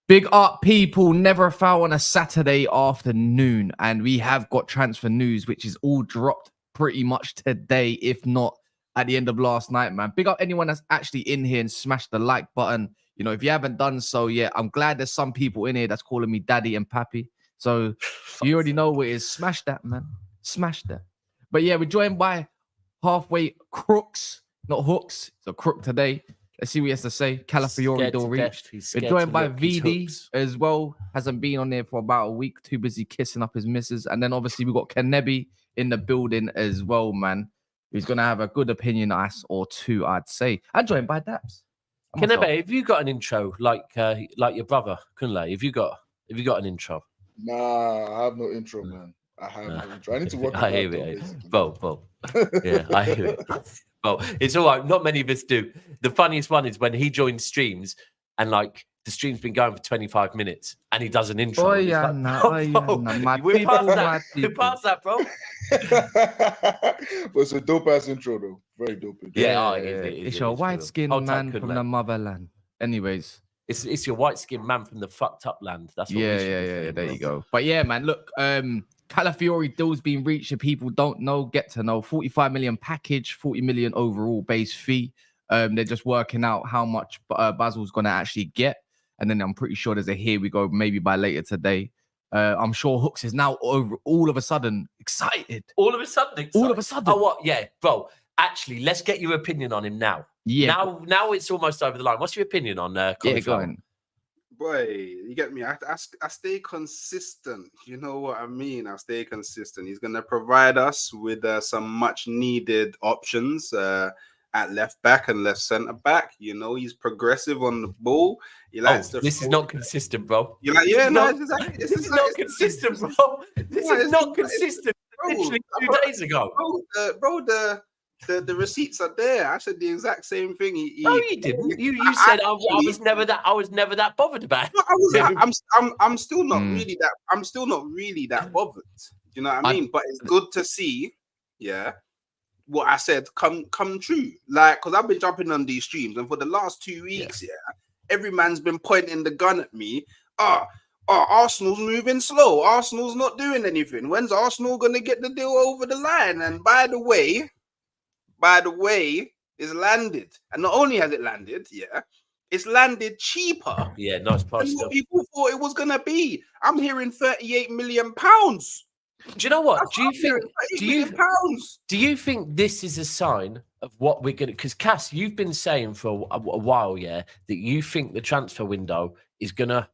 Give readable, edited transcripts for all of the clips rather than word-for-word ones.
Big up, people. Never a foul on a Saturday afternoon. And we have got transfer news, which is all dropped pretty much today, if not at the end of last night, man. Big up anyone that's actually in here and smashed the like button. You know, if you haven't done so yet, I'm glad there's some people in here that's calling me daddy and pappy. So you already know what it is. Smash that, man. Smash that. But yeah, we're joined by halfway crooks, not hooks. It's a crook today. Let's see what he has to say. Calafiori don't reach. We're joined by VD as well. Hasn't been on there for about a week. Too busy kissing up his missus. And then obviously we got Kenebi in the building as well, man. He's gonna have a good opinion or two, I'd say. And joined by Daps. Kenebi, have you got an intro like your brother Kunle? Have you got an intro? Nah, I have no intro, man. I have no intro. I need to work. I hear it, Bo. Yeah, I hear it. Well, it's all right. Not many of us do. The funniest one is when he joins streams and like the stream's been going for 25 minutes and he does an intro. Oh yeah, we're past that, bro. But it's a dope ass intro though. Very dope. Yeah, it's your white skinned man from the motherland. Anyways, it's your white skinned man from the fucked up land. That's what yeah. There you go. But yeah, man. Look, Calafiori deal's been reached. If people don't know, get to know. 45 million package, 40 million overall base fee. They're just working out how much Basil's going to actually get. And then I'm pretty sure there's a here we go maybe by later today. I'm sure Hooks is now all of a sudden excited. All of a sudden excited? All of a sudden. Oh, what? Yeah, bro. Actually, let's get your opinion on him now. Yeah. Now it's almost over the line. What's your opinion on yeah, go on. Boy, you get me. I stay consistent. You know what I mean? I stay consistent. He's going to provide us with some much needed options at left back and left centre back. You know, he's progressive on the ball. He likes this is not consistent, bro. You're like, yeah, this is not consistent, bro. This is not consistent. Literally 2 days ago, The receipts are there. I said the exact same thing. No, you didn't. You said I was never that bothered about it. I'm still not really that. I'm still not really that bothered. You know what I mean? But it's good to see, yeah, what I said come true. Like, because I've been jumping on these streams, and for the last 2 weeks, every man's been pointing the gun at me. Arsenal's moving slow. Arsenal's not doing anything. When's Arsenal gonna get the deal over the line? And by the way, it's landed. And not only has it landed, it's landed cheaper. Yeah, nice pass. Than what people thought it was going to be. I'm hearing £38 million. Do you know what? Do you think this is a sign of what we're going to... Because, Cass, you've been saying for a while, that you think the transfer window is going to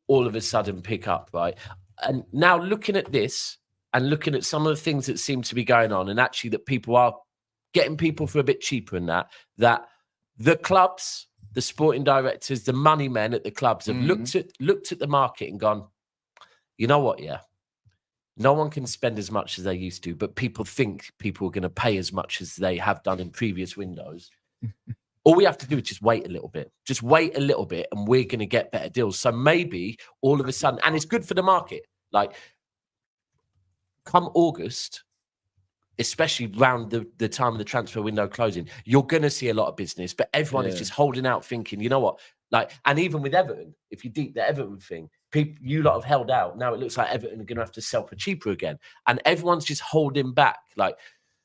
all of a sudden pick up, right? And now looking at this and looking at some of the things that seem to be going on, and actually that people are getting people for a bit cheaper in that the clubs, the sporting directors, the money men at the clubs have looked at the market and gone, you know what, no one can spend as much as they used to, but people think people are going to pay as much as they have done in previous windows. All we have to do is just wait a little bit. Just wait a little bit and we're going to get better deals. So maybe all of a sudden, and it's good for the market, like come August, especially around the time of the transfer window closing, you're going to see a lot of business, but everyone is just holding out thinking, you know what? Like, and even with Everton, if you deep the Everton thing, you lot have held out. Now it looks like Everton are going to have to sell for cheaper again. And everyone's just holding back. Like,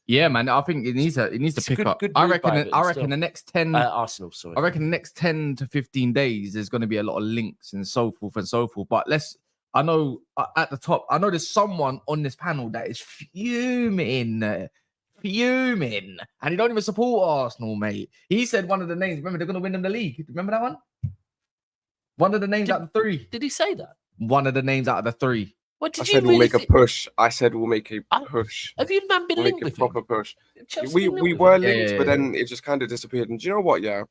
yeah, man, I think it needs to pick up. I reckon the next 10 Arsenal, sorry. I reckon the next 10 to 15 days there's going to be a lot of links and so forth and so forth. But I know at the top, I know there's someone on this panel that is fuming, and he don't even support Arsenal, mate. He said one of the names. Remember, they're going to win them the league. Remember that one? One of the names out of the three. Did he say that? One of the names out of the three. What did I said we'll make a push. I said we'll make a push. Have you man been linked with a proper push? We were linked, but then it just kind of disappeared. And do you know what? Yeah,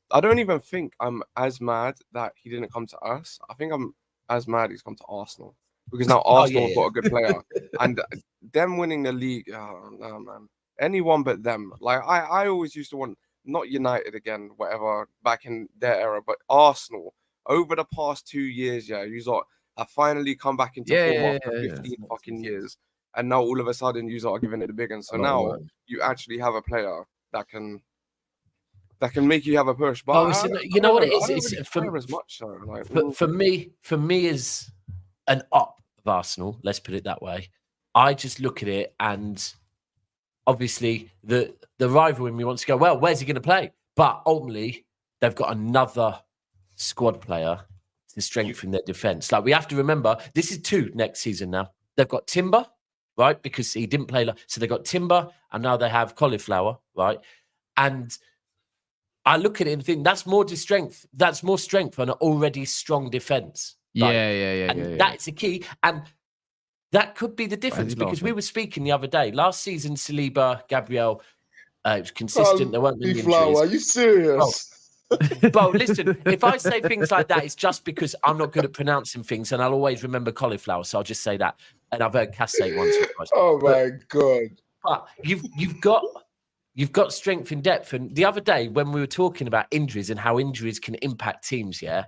I don't even think I'm as mad that he didn't come to us. I think I'm as mad he's come to Arsenal, because now Arsenal have got a good player. and them winning the league, oh, no, man. Anyone but them. Like I always used to want not United again, whatever, back in their era, but Arsenal. Over the past 2 years, yeah, you lot have finally come back into form after 15 fucking years, and now all of a sudden you lot are giving it the big one. So now you actually have a player that can make you have a push. But you know what it is? It's It's for as much. So like for me as an op of Arsenal, let's put it that way. I just look at it, and obviously the rival in me wants to go, well, where's he going to play? But ultimately, they've got another squad player to strengthen their defense. Like, we have to remember, this is 2 next season now. They've got Timber, right? Because he didn't play. So they've got Timber, and now they have Cauliflower, right? And I look at it and think that's more strength. That's more strength on an already strong defense. Like, Yeah. That's the key. And that could be the difference, because we were speaking the other day. Last season, Saliba, Gabriel, it was consistent. There weren't many injuries. Are you serious? Bro, listen, if I say things like that, it's just because I'm not good at pronouncing things, and I'll always remember Cauliflower, so I'll just say that. And I've heard Cass say it once or twice. Oh my God. But you've got strength in depth. And the other day, when we were talking about injuries and how injuries can impact teams, yeah,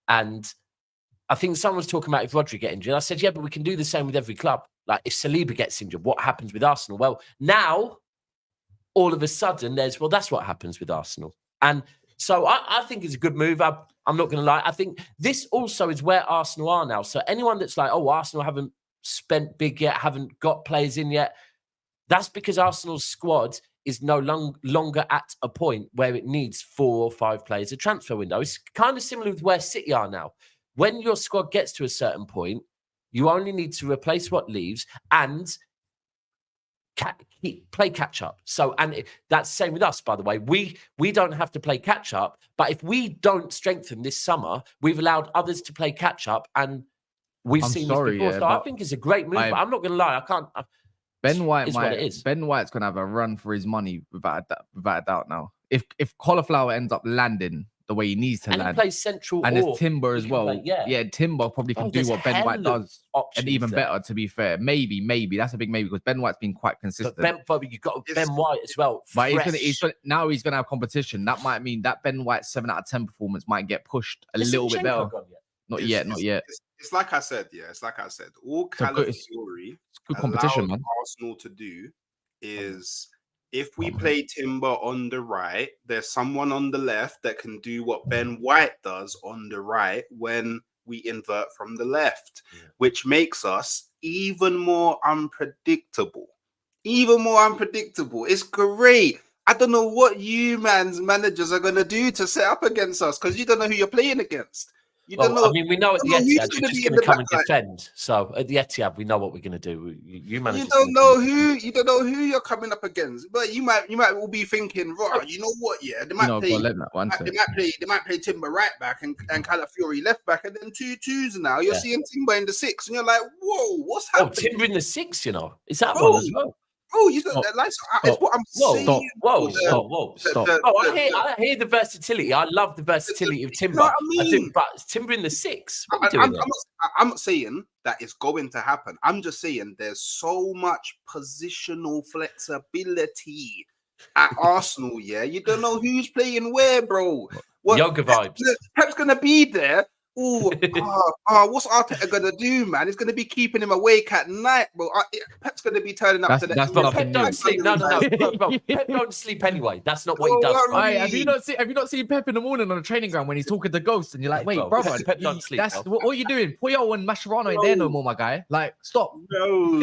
and I think someone was talking about if Rodri get injured. I said, yeah, but we can do the same with every club. Like, if Saliba gets injured, what happens with Arsenal? Well, now, all of a sudden, that's what happens with Arsenal. And so I think it's a good move. I'm not going to lie. I think this also is where Arsenal are now. So anyone that's like, oh, Arsenal haven't spent big yet, haven't got players in yet, that's because Arsenal's squad is no longer at a point where it needs 4 or 5 players a transfer window. It's kind of similar with where City are now. When your squad gets to a certain point, you only need to replace what leaves and play catch up. So, and that's the same with us, by the way. We don't have to play catch up, but if we don't strengthen this summer, we've allowed others to play catch up, and we've seen this before. So I think it's a great move, but I'm not going to lie, I can't. Ben White, Ben White's gonna have a run for his money without a doubt. Now, if Cauliflower ends up landing the way he needs to land, he plays central, and there's Timber as well. Timber probably can do what Ben White does, and even better. To be fair, maybe that's a big maybe, because Ben White's been quite consistent. But you've got Ben White as well. But he's gonna have competition. That might mean that Ben White's 7 out of 10 performance might get pushed a little bit better. Not yet. It's like I said, all Calafiori good competition, man. Arsenal to do is, if we play Timber on the right, there's someone on the left that can do what Ben White does on the right when we invert from the left, which makes us even more unpredictable. It's great. I don't know what you managers are going to do to set up against us, because you don't know who you're playing against. You don't know. I mean, we know at the Etihad we're just going to come and defend. So at the Etihad, we know what we're going to do. You don't know who you're coming up against, but you might all be thinking, right? You know what? Yeah, they might play Timber right back and Calafiori left back, and then 2-2s now. You're seeing Timber in the 6, and you're like, whoa, what's happening? Oh, Timber in the 6, you know, is that one as well? Oh, you got that lights. It's what I'm saying. Stop. I hear the versatility. I love the versatility of Timber. You know what I mean? But Timber in the 6. I'm not saying that it's going to happen. I'm just saying there's so much positional flexibility at Arsenal. Yeah, you don't know who's playing where, bro. Yoga vibes. Pep's gonna be there. What's Arteta gonna do, man? He's gonna be keeping him awake at night, bro. Pep's gonna be turning up to the. Pep don't sleep. No. Pep don't sleep anyway. That's not what he does. Have you not seen Pep in the morning on the training ground when he's talking to ghosts, and you're like, wait, brother, Pep don't sleep. That's what are you doing? Puyo and Mascherano ain't there no more, my guy. Like, stop. No.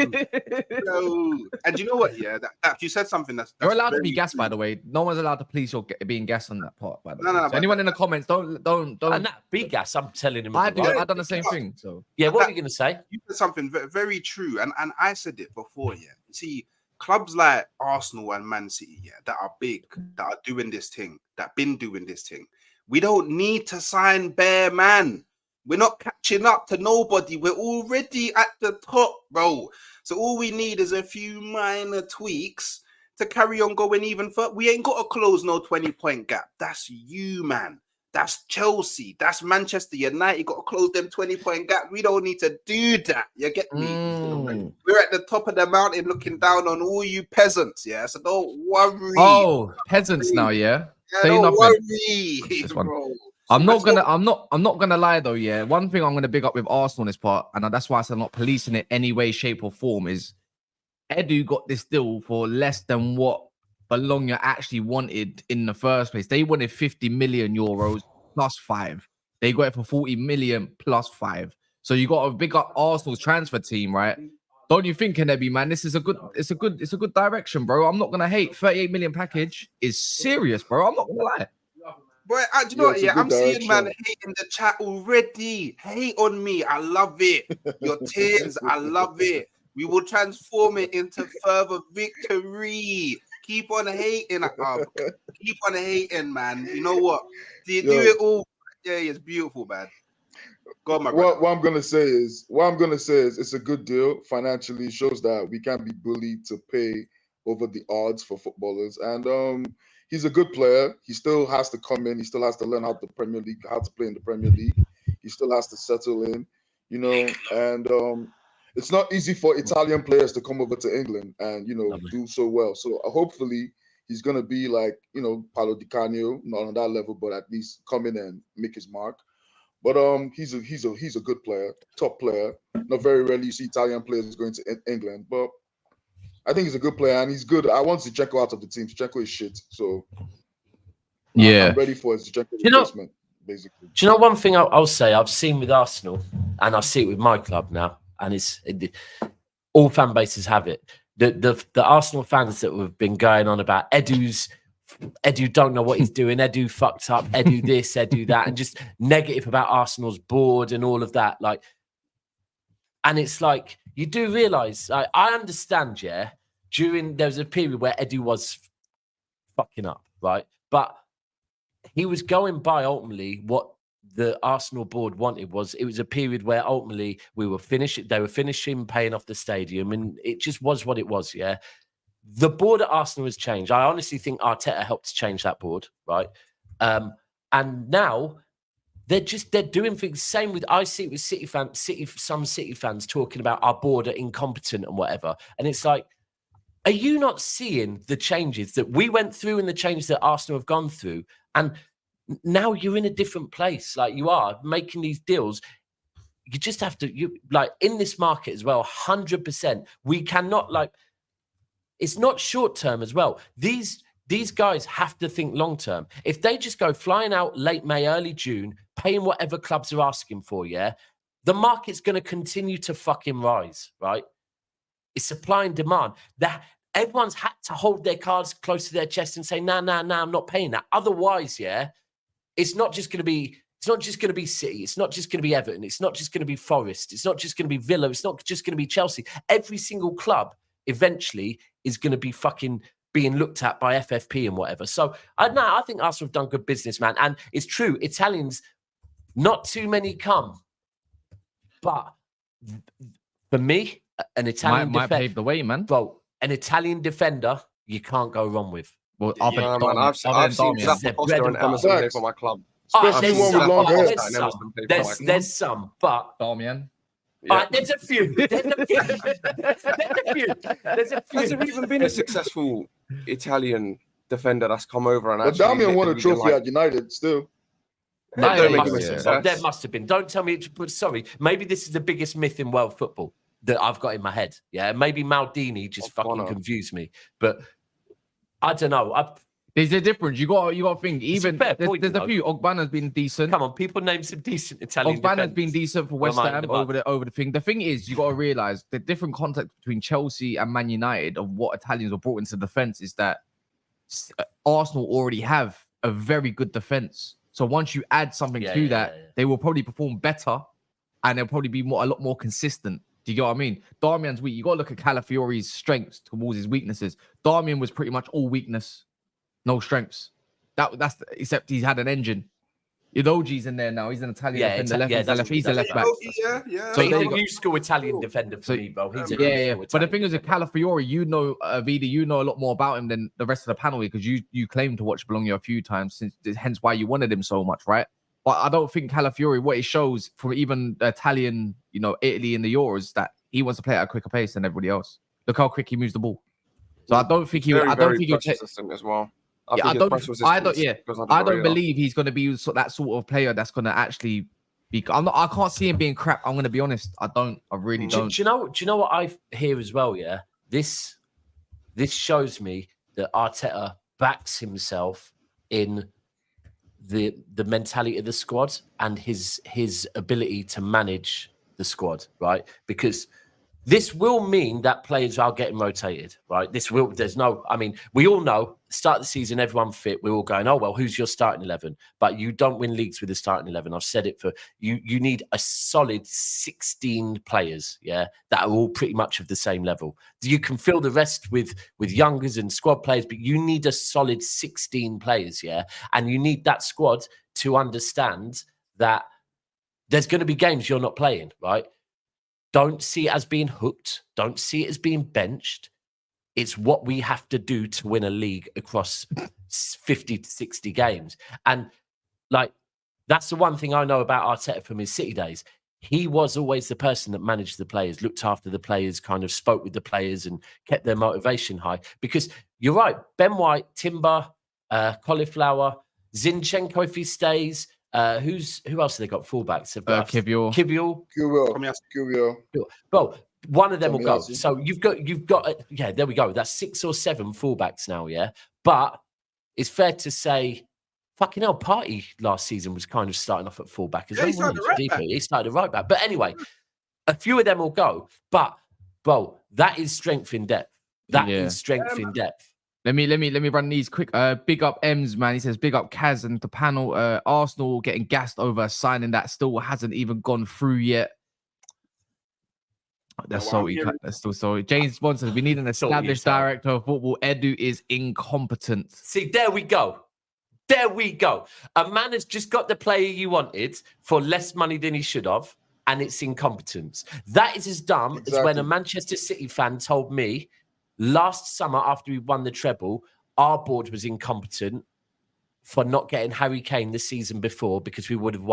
And you know what? Yeah, that you said something that's you're allowed to be gassed, by the way. No one's allowed to police your being gassed on that part. By the way, no. Anyone in the comments, don't. And that be gassed. I'm telling him. I've done the same thing. So yeah, what are you going to say? You said something very true, and I said it before. Yeah, see, clubs like Arsenal and Man City, that are big, that are doing this thing, that been doing this thing. We don't need to sign bare man. We're not catching up to nobody. We're already at the top, bro. So all we need is a few minor tweaks to carry on going even further. We ain't got to close no 20-point gap. That's you, man. That's Chelsea. That's Manchester United. Got to close them 20-point gap. We don't need to do that. You get me? We're at the top of the mountain looking down on all you peasants. Yeah, so don't worry. Oh, peasants now, yeah. Say don't nothing. worry, bro. I'm not gonna lie though. Yeah, one thing I'm gonna big up with Arsenal in this part, and that's why I said I'm not policing it any way, shape, or form. Is Edu got this deal for less than what Bologna actually wanted in the first place. They wanted 50 million euros plus 5. They got it for 40 million plus 5. So you got to big up Arsenal's transfer team, right? Don't you think, Kenebi, man? This is a good direction, bro. I'm not gonna hate. 38 million package is serious, bro. I'm not gonna lie. Boy, do you know what? Yeah, I'm seeing man hate in the chat already. Hate on me. I love it. Your tears, I love it. We will transform it into further victory. Keep on hating, keep on hating, man. You know what? Do it all. Yeah, it's beautiful, man. Go on, my brother. What I'm gonna say is it's a good deal financially. It shows that we can't be bullied to pay over the odds for footballers, and he's a good player. He still has to come in. He still has to learn how to play in the Premier League. He still has to settle in, you know, and it's not easy for Italian players to come over to England and, you know, do so well. So hopefully he's going to be like, you know, Paolo Di Canio, not on that level, but at least come in and make his mark. But he's a good player, top player. Not very rarely you see Italian players going to England, but I think he's a good player and he's good. I want Zinchenko out of the team. Zinchenko is shit. So I'm ready for his Zinchenko replacement, basically. Do you know one thing I'll say? I've seen with Arsenal and I see it with my club now. And all fan bases have it. The Arsenal fans that have been going on about Edu don't know what he's doing. Edu fucked up. Edu this, Edu that, and just negative about Arsenal's board and all of that. Like, and it's like you do realize. I understand. Yeah, there was a period where Edu was fucking up, right? But he was going by ultimately what the Arsenal board wanted. It was a period where ultimately they were finishing paying off the stadium, and it just was what it was. Yeah, the board at Arsenal has changed. I honestly think Arteta helped to change that board, right? And now they're doing things. Same with I see it with some City fans talking about our board are incompetent and whatever, and it's like, are you not seeing the changes that we went through and the changes that Arsenal have gone through? And now you're in a different place. Like, you are making these deals. You just have to, like, in this market as well, 100%. We cannot, like, it's not short term as well. These guys have to think long term. If they just go flying out late May, early June, paying whatever clubs are asking for, yeah, the market's going to continue to fucking rise, right? It's supply and demand. Everyone's had to hold their cards close to their chest and say, nah, I'm not paying that. Otherwise, yeah, it's not just going to be City. It's not just going to be Everton. It's not just going to be Forest. It's not just going to be Villa. It's not just going to be Chelsea. Every single club eventually is going to be fucking being looked at by FFP and whatever. So I think Arsenal have done good business, man. And it's true, Italians, not too many come. But for me, an Italian might pave the way, man. Bro, an Italian defender, you can't go wrong with. Well, I've seen Foster and Emerson play for my club. Especially one with long hair. There's some, but Damian. There's a few. There's a few. Has there even been a successful Italian defender that's come over and actually? But Damian won a trophy at United still. There must have been. Don't tell me. Sorry, maybe this is the biggest myth in world football that I've got in my head. Yeah, maybe Maldini just fucking confused me, but I don't know. There's a difference. You got to think. Even there's a few. Ogbana's been decent. Come on, people name some decent Italian. Ogbana's been decent for West Ham over the thing. The thing is, you got to realize the different context between Chelsea and Man United of what Italians were brought into defense is that Arsenal already have a very good defense. So once you add something to that, they will probably perform better, and they'll probably be a lot more consistent. Do you get what I mean? Darmian's weak. You got to look at Calafiori's strengths towards his weaknesses. Darmian was pretty much all weakness, no strengths. Except he's had an engine. Udogi's in there now. He's an Italian defender. He's a left back. Yeah. So he's a new school Italian defender for me, bro. He's a yeah. But the thing is, with Calafiori, you know, Vida, you know a lot more about him than the rest of the panel because you claimed to watch Bologna a few times, hence why you wanted him so much, right? But I don't think Calafiori, what it shows from even the Italian, you know, Italy in the Euros, that he wants to play at a quicker pace than everybody else. Look how quick he moves the ball. So I don't think he'll take as well. I don't believe he's going to be that sort of player that's going to actually be. I can't see him being crap. I'm going to be honest. I really don't. Do you know what I hear as well? Yeah, this shows me that Arteta backs himself in the mentality of the squad and his ability to manage the squad, right? Because this will mean that players are getting rotated, right? We all know, start of the season, everyone fit. We're all going, oh, well, who's your starting 11? But you don't win leagues with a starting 11. I've said it for you. You need a solid 16 players, yeah, that are all pretty much of the same level. You can fill the rest with youngers and squad players, but you need a solid 16 players, yeah? And you need that squad to understand that there's going to be games you're not playing, right? Don't see it as being hooked. Don't see it as being benched. It's what we have to do to win a league across 50 to 60 games. And like, that's the one thing I know about Arteta from his City days. He was always the person that managed the players, looked after the players, kind of spoke with the players and kept their motivation high. Because you're right, Ben White, Timber, Cauliflower, Zinchenko if he stays. Who else have they got? Fullbacks. They've got Kivior. Well, one of them will go. So you've got. Yeah, there we go. That's 6 or 7 fullbacks now. Yeah, but it's fair to say, fucking hell, Partey last season was kind of starting off at fullback as well. He started right back. But anyway, a few of them will go. But bro, that is strength in depth. That is strength in depth. Let me run these quick. Big up Ems, man. He says big up Kaz and the panel. Arsenal getting gassed over a signing that still hasn't even gone through yet. That's salty. That's still salty. James Bond says we need an established director of football. Edu is incompetent. See, there we go. There we go. A man has just got the player you wanted for less money than he should have, and it's incompetence. That is as dumb as when a Manchester City fan told me last summer, after we won the treble, our board was incompetent for not getting Harry Kane the season before because we would have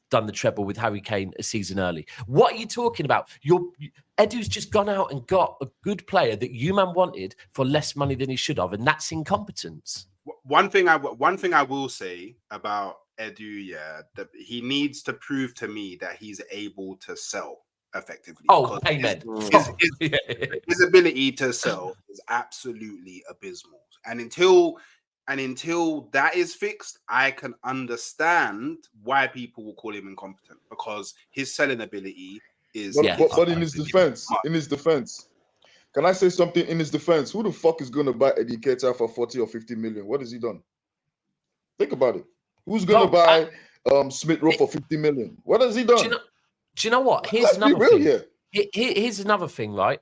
done the treble with Harry Kane a season early. What are you talking about? Edu's just gone out and got a good player that you man wanted for less money than he should have, and that's incompetence. One thing I will say about Edu, that he needs to prove to me that he's able to sell effectively. Oh, amen. His ability to sell is absolutely abysmal. And until that is fixed, I can understand why people will call him incompetent, because his selling ability is. But in his defense, can I say something in his defense? Who the fuck is going to buy Eddie Keita for 40 or 50 million? What has he done? Think about it. Who's going to buy Smith Rowe for 50 million? What has he done? Do you know what? Here's another thing. Here's another thing, right?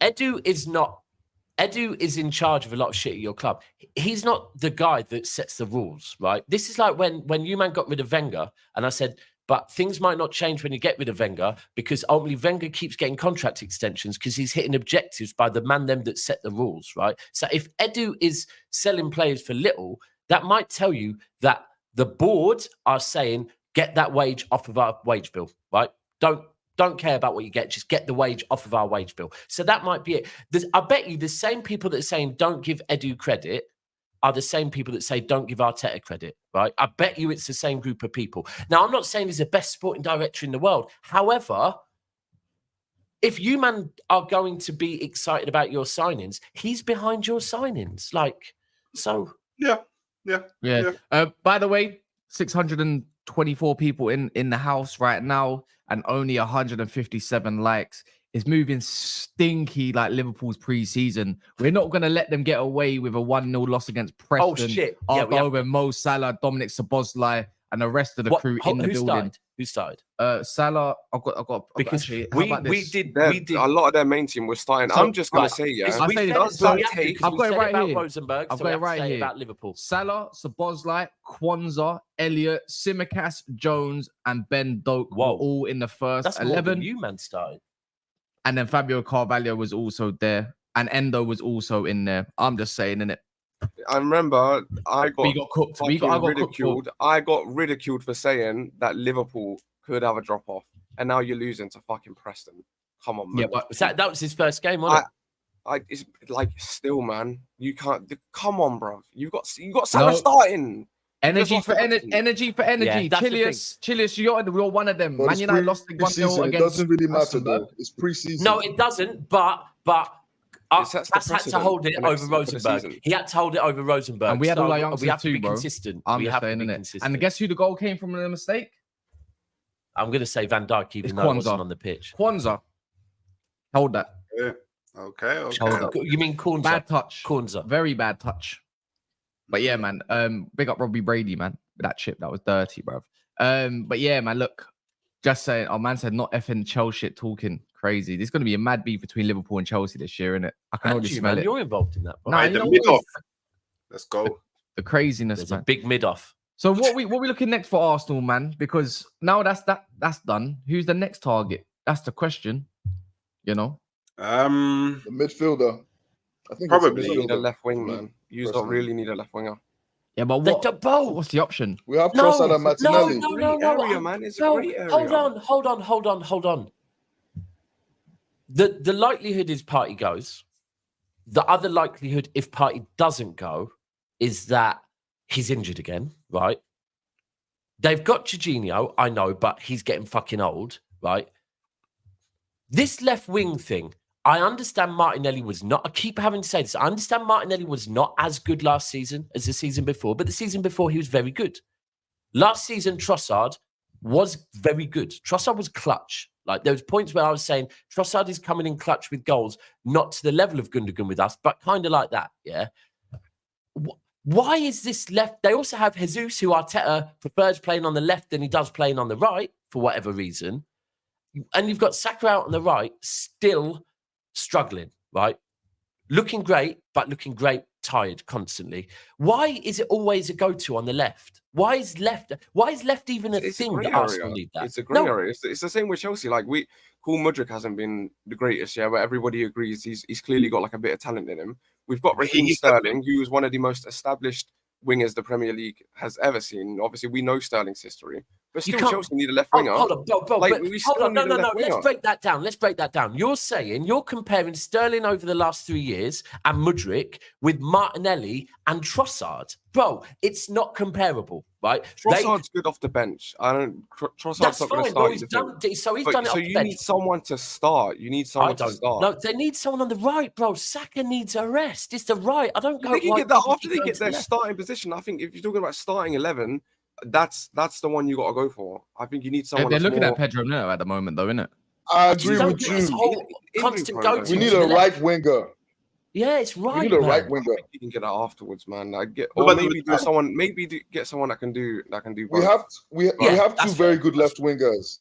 Edu is in charge of a lot of shit at your club. He's not the guy that sets the rules, right? This is like when you man got rid of Wenger, and I said, but things might not change when you get rid of Wenger, because ultimately Wenger keeps getting contract extensions because he's hitting objectives by the man them that set the rules, right? So if Edu is selling players for little, that might tell you that the board are saying, get that wage off of our wage bill, right? Don't care about what you get. Just get the wage off of our wage bill. So that might be it. I bet you the same people that are saying don't give Edu credit are the same people that say don't give Arteta credit, right? I bet you it's the same group of people. Now, I'm not saying he's the best sporting director in the world. However, if you man are going to be excited about your signings, he's behind your signings. Like, so. Yeah. By the way, 624 people in the house right now and only 157 likes. Is moving stinky like Liverpool's pre-season. We're not going to let them get away with a 1-0 loss against Preston. Oh, shit. After over Mo Salah, Dominic Szoboszlai, and the rest of the crew in the building. Who started? Salah. I've got Because actually, how about we this? did A lot of their main team was starting. So, I'm just gonna say, yeah, I say does so that take? I've got it right about here. Rosenberg, I've so got we it have to right say here. about Liverpool. Salah, Szoboszlai, Kwanzaa, Elliott, Tsimikas, Jones, and Ben Doak were all in the first That's 11. more than you, man, started. And then Fabio Carvalho was also there. And Endo was also in there. I'm just saying, innit? I remember We got cooked. I got ridiculed. I got ridiculed for saying that Liverpool could have a drop off, and now you're losing to fucking Preston. Come on, man. Yeah, but that was his first game, wasn't it? It's like still, man. You can't. Come on, bro. You got Salah starting. Energy for energy. Yeah, Chilius, you're one of them. But Man United lost 1-0 against. It doesn't really matter though. It's preseason. No, it doesn't. But Cass had to hold it over Rosenberg. He had to hold it over Rosenberg. And we had all our youngsters we have too, to be bro. consistent. I'm we just have saying, to be innit? consistent. And guess who the goal came from a mistake? I'm going to say Van Dijk, even though it wasn't on the pitch. Kwanzaa. Hold that. Yeah. Okay. You mean Kwanzaa? Bad touch. Kwanzaa. Very bad touch. But yeah, man. Big up Robbie Brady, man. That chip, that was dirty, bro. But yeah, man. Look, just saying. Our man said not effing Chelsea shit talking. Crazy. There's going to be a mad beef between Liverpool and Chelsea this year, innit? I can already smell it. You're involved in that. Bro. Right, the mid-off. Let's go. The craziness, There's man. a big mid-off. So what we looking next for Arsenal, man? Because now that's done. Who's the next target? That's the question. You know, the midfielder. I think probably you need a left wing, man. You don't really need a left winger. Yeah, but what's the option? We have Trossard and Martinelli. No, man. It's a great area. Hold on. The likelihood is Partey goes. The other likelihood, if Partey doesn't go, is that he's injured again, right? They've got Jorginho, I know, but he's getting fucking old, right? This left wing thing, I understand Martinelli was not, I keep having to say this, I understand Martinelli was not as good last season as the season before, but the season before he was very good. Last season, Trossard was very good. Trossard was clutch. Like there was points where I was saying Trossard is coming in clutch with goals, not to the level of Gundogan with us, but kind of like that, yeah? Why is this left? They also have Jesus, who Arteta prefers playing on the left than he does playing on the right for whatever reason. And you've got Saka out on the right, still struggling, right? Looking great, but looking great, tired constantly. Why is it always a go-to on the left? Why is left even a thing that Arsenal need that? It's a great area. It's the same with Chelsea. Like Cool Mudryk hasn't been the greatest, yeah, but everybody agrees he's clearly got like a bit of talent in him. We've got Raheem Sterling, who is one of the most established wingers the Premier League has ever seen. Obviously, we know Sterling's history, but still Chelsea need a left winger. Hold on. No. Let's break that down. You're comparing Sterling over the last 3 years and Mudryk with Martinelli and Trossard. Bro, it's not comparable, right? Trossard's good off the bench. Trossard's not going to start. He's done it off the bench. So you need someone to start. You need someone to start. No, they need someone on the right, bro. Saka needs a rest. It's the right. I don't go. They can get that after they get their starting position. I think if you're talking about starting 11, that's the one you got to go for. I think you need someone. They're looking at Pedro Neto at the moment, though, isn't it? I agree with you. Constant go-to. We need a right winger. Yeah, it's right. We need a right winger. You can get that afterwards, man. Maybe get someone that can do both. We have two very good left wingers.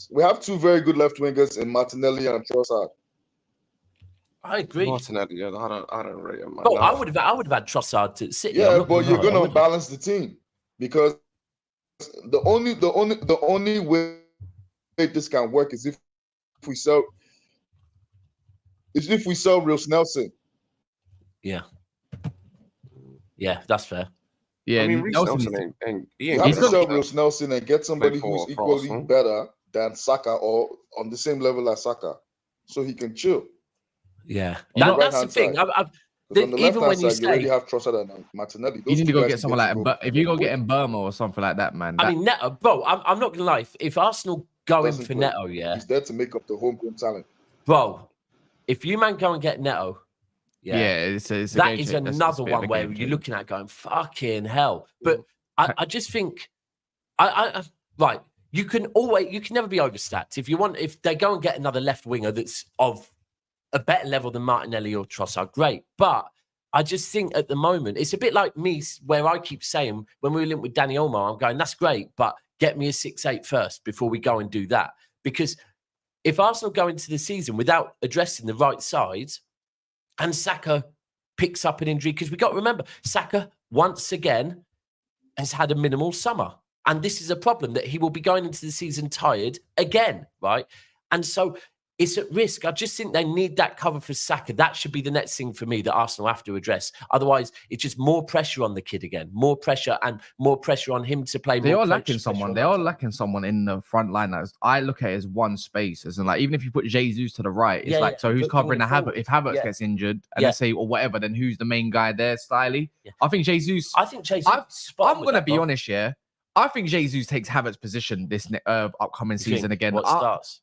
We have two very good left wingers in Martinelli and Trossard. I agree. Martinelli, yeah, I don't rate him. Oh, I would have had Trossard to sit. Yeah, but you're gonna balance the team because the only way this can work is if we sell Reus Nelson. Yeah, that's fair. Yeah, I mean, Reus Nelson you have to sell Reus Nelson and get somebody who's equally better than Saka or on the same level as Saka, so he can chill. Yeah, that's the thing. On the left-hand side, you already have Trossard and Martinelli. You need to go get someone like, but if you go get Burma or something like that, man. I mean, Neto, bro. I'm not gonna lie. If Arsenal go in for Neto, he's there to make up the homegrown talent, bro. If you man go and get Neto, it's that is another one where you're looking at going fucking hell. But I just think, right. You can never be overstacked. If they go and get another left winger that's of a better level than Martinelli or Trossard, great. But I just think at the moment, it's a bit like me, where I keep saying when we were linked with Danny Olmo, I'm going, that's great, but get me a 6-8 first before we go and do that. Because if Arsenal go into the season without addressing the right sides and Saka picks up an injury, because we got to remember, Saka once again has had a minimal summer. And this is a problem that he will be going into the season tired again, right? And so it's at risk. I just think they need that cover for Saka. That should be the next thing for me that Arsenal have to address. Otherwise, it's just more pressure on the kid again. More pressure and more pressure on him to play. They are lacking someone. They are lacking someone in the front line. I look at it as one space. As in, like, even if you put Jesus to the right, it's like, so who's covering the Havertz? If Havertz gets injured and let's say or whatever, then who's the main guy there? Styly. I think Jesus. I'm going to be honest, yeah. I think Jesus takes Havertz's position this upcoming season again. What starts?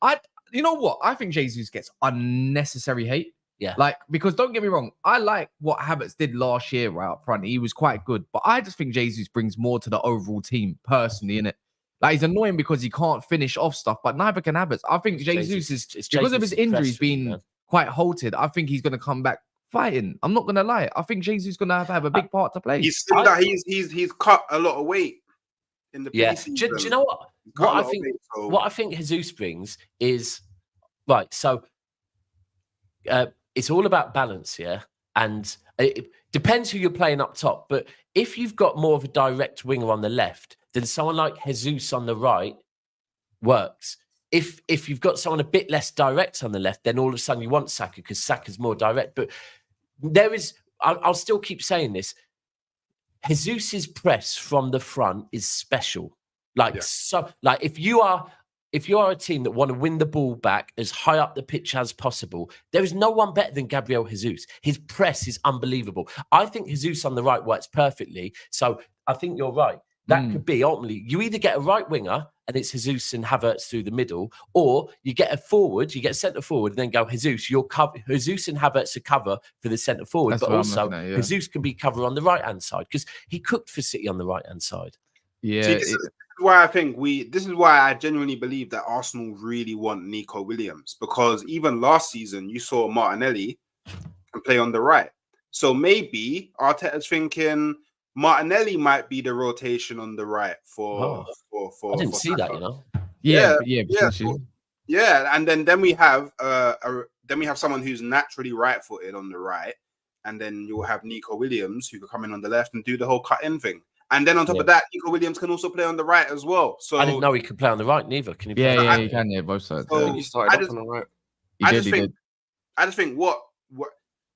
You know what? I think Jesus gets unnecessary hate. Yeah. Like, because don't get me wrong, I like what Havertz did last year right up front. He was quite good. But I just think Jesus brings more to the overall team, personally, innit? Like, he's annoying because he can't finish off stuff, but neither can Havertz. I think Jesus is, because of his injuries being quite halted, I think he's going to come back fighting. I'm not going to lie. I think Jesus is going to have a big part to play. He's cut a lot of weight in the preseason. Do you know what? What I think Jesus brings is right. So it's all about balance, yeah. And it depends who you're playing up top. But if you've got more of a direct winger on the left, then someone like Jesus on the right works. If you've got someone a bit less direct on the left, then all of a sudden you want Saka because Saka's more direct. But there is, I'll still keep saying this. Jesus's press from the front is special. So if you are a team that want to win the ball back as high up the pitch as possible, there is no one better than Gabriel Jesus. His press is unbelievable. I think Jesus on the right works perfectly. So I think you're right. That could be ultimately, you either get a right winger and it's Jesus and Havertz through the middle, or you get a forward, you get a centre forward and then go Jesus. Jesus and Havertz are cover for the centre forward, but also Jesus can be cover on the right hand side because he cooked for City on the right hand side. Yeah. See, this is why I think this is why I genuinely believe that Arsenal really want Nico Williams, because even last season you saw Martinelli and play on the right. So maybe Arteta's thinking Martinelli might be the rotation on the right for I didn't see Saka. that, you know. Yeah, and then we have someone who's naturally right-footed on the right, and then you'll have Nico Williams who can come in on the left and do the whole cut-in thing. And then on top of that, Nico Williams can also play on the right as well. So I didn't know he could play on the right neither. Can he play he can, both sides. So he started off on the right. I just think what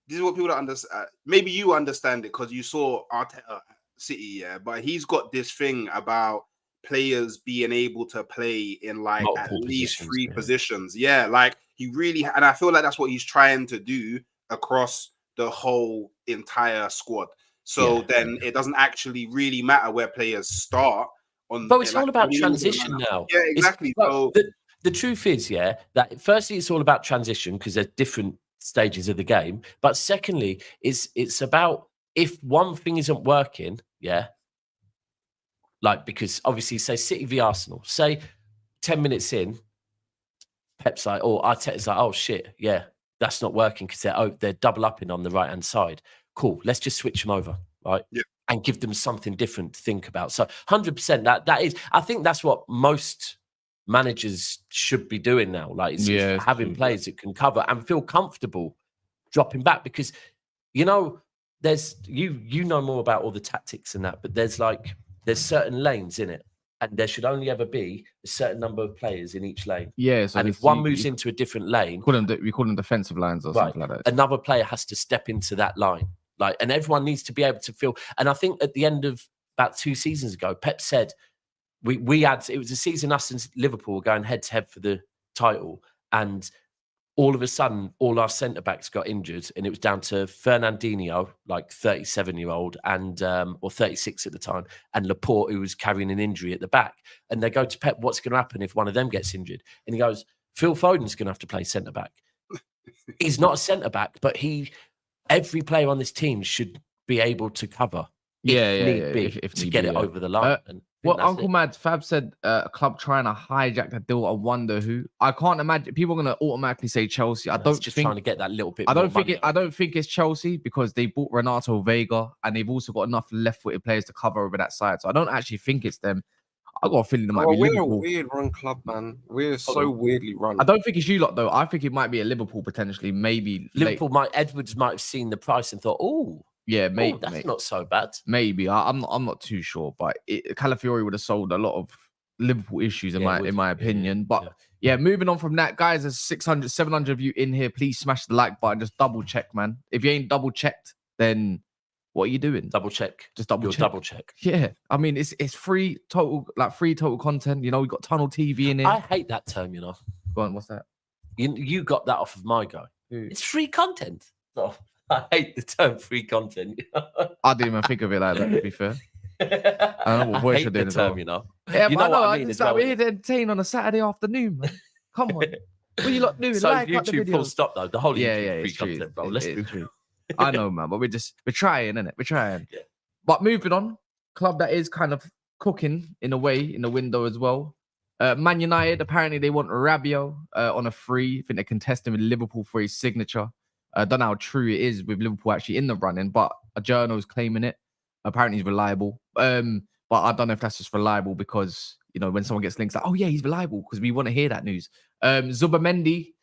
this is what people don't understand. Maybe you understand it because you saw Arteta City, but he's got this thing about players being able to play in like multiple at least three positions. Yeah, like he really, and I feel like that's what he's trying to do across the whole entire squad. So then it doesn't actually really matter where players start. But it's all about transition now. Yeah, exactly. So the truth is, that firstly it's all about transition because there's different stages of the game. But secondly, it's about if one thing isn't working, like because obviously say City v Arsenal, say 10 minutes in, Pep's like, or Arteta's like, oh shit, that's not working because they're double upping on the right hand side. Cool, let's just switch them over, right? Yeah. And give them something different to think about. So 100% that is, I think that's what most managers should be doing now. Like having players that can cover and feel comfortable dropping back because, you know, there's you know more about all the tactics and that, but there's certain lanes in it. And there should only ever be a certain number of players in each lane. Yeah. So and if one moves into a different lane, we call them defensive lines or something like that. Another player has to step into that line. And everyone needs to be able to feel. And I think at the end of about 2 seasons ago, Pep said we had, it was a season us and Liverpool were going head to head for the title. And all of a sudden, all our centre backs got injured, and it was down to Fernandinho, like 37-year-old, and or 36 at the time, and Laporte, who was carrying an injury at the back. And they go to Pep, "What's going to happen if one of them gets injured?" And he goes, "Phil Foden's going to have to play centre back." He's not a centre back, but every player on this team should be able to cover. If to get it over the line. Well, Uncle Mad Fab said a club trying to hijack the deal. I wonder who. I can't imagine. People are going to automatically say Chelsea. I don't think trying to get that little bit. I don't think it's Chelsea because they bought Renato Vega and they've also got enough left-footed players to cover over that side. So I don't actually think it's them. I got a feeling it might be we're Liverpool. a weird run club, man. We're so weirdly run. I don't think it's you lot though. I think it might be a Liverpool potentially. Maybe Liverpool Edwards might have seen the price and thought, oh, yeah, maybe that's not so bad. Maybe I'm not too sure, but Calafiori would have solved a lot of Liverpool issues in my opinion. But yeah, moving on from that, guys, there's 600, 700 of you in here. Please smash the like button. Just double check, man. If you ain't double checked, then what are you doing? Double check. Just double check. Double check. Yeah, I mean it's free total, like free total content. You know, we got Tunnel TV in here. I hate that term. You know. Go on, what's that? You got that off of my guy. It's free content. So I hate the term free content. I didn't even think of it like that. To be fair, I don't know what voice you're doing. Term, you know. Yeah, you but know what I mean. It's like we're here to entertain on a Saturday afternoon, man. Come on, what you lot doing? So like YouTube full stop though. The whole YouTube free true. content, bro. Let's be true. I know, man, but we're trying, innit? We're trying. Yeah. But moving on, club that is kind of cooking in a way in the window as well. Man United, apparently they want Rabiot on a free. I think they're contesting with Liverpool for his signature. I don't know how true it is with Liverpool actually in the running, but a journal's claiming it. Apparently he's reliable. But I don't know if that's just reliable because, you know, when someone gets links like, oh yeah, he's reliable because we want to hear that news. Zubimendi,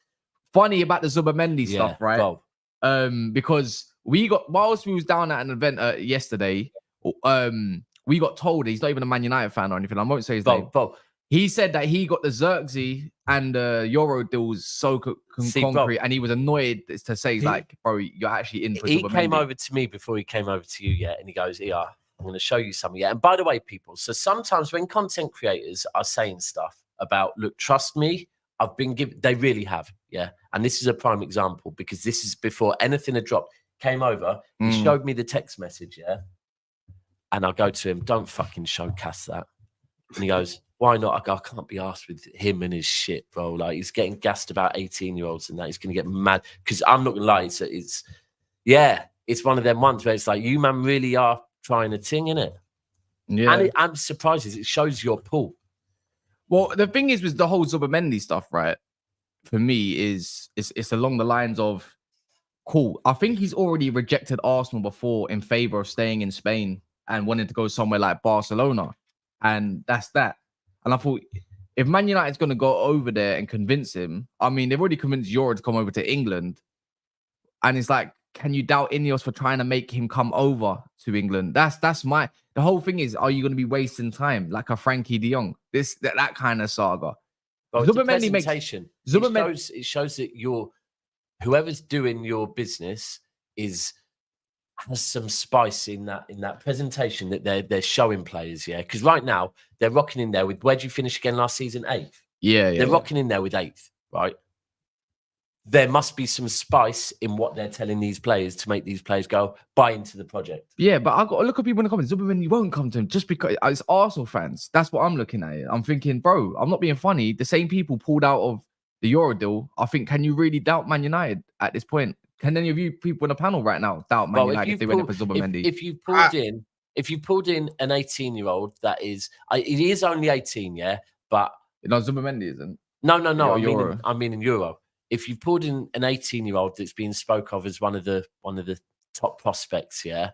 funny about the Zubimendi stuff, right? Bro. Because whilst we was down at an event yesterday, we got told he's not even a Man United fan or anything. I won't say his name. Bro. He said that he got the Xerxes and the Euro deals so concrete, and he was annoyed to say, like, bro, you're actually in for He Zubimendi. came over to me before he came over to you, yeah, and he goes, yeah, I'm going to show you something, yeah. And by the way, people, so sometimes when content creators are saying stuff about, look, trust me, I've been given, they really have, yeah. And this is a prime example because this is before anything had dropped. Came over, he showed me the text message, yeah. And I go to him, don't fucking showcast that. And he goes, why not? I can't be asked with him and his shit, bro. Like, he's getting gassed about 18-year-olds and that. He's going to get mad. Because I'm not going to lie, it's one of them ones where it's like, you, man, really are trying a thing, innit? Yeah. And I'm surprised. It shows your pull. Well, the thing is with the whole Zubimendi stuff, right? For me, it's along the lines of, cool. I think he's already rejected Arsenal before in favor of staying in Spain and wanting to go somewhere like Barcelona. And that's that. And I thought, if Man United's going to go over there and convince him, I mean, they've already convinced Euro to come over to England. And it's like, can you doubt Ineos for trying to make him come over to England? The whole thing is, are you going to be wasting time like a Frankie de Jong? That kind of saga. Well, Zubimendi it shows that whoever's doing your business has some spice in that presentation that they're showing players, yeah. Because right now they're rocking in there with, where'd you finish again last season? 8th. Yeah. They're rocking in there with 8th, right? There must be some spice in what they're telling these players to make these players go buy into the project. Yeah, but I've got to look at people in the comments. Zubimendi won't come to him just because it's Arsenal fans. That's what I'm looking at. I'm thinking, bro, I'm not being funny. The same people pulled out of the Euro deal. I think, can you really doubt Man United at this point? Can any of you people in the panel right now doubt Man United if they went in for Zubimendi? If you pulled in an 18-year-old that is, it is only 18, yeah, but Zubimendi isn't. No. I mean in Euro. If you pulled in an 18-year-old that's being spoke of as one of the top prospects, yeah,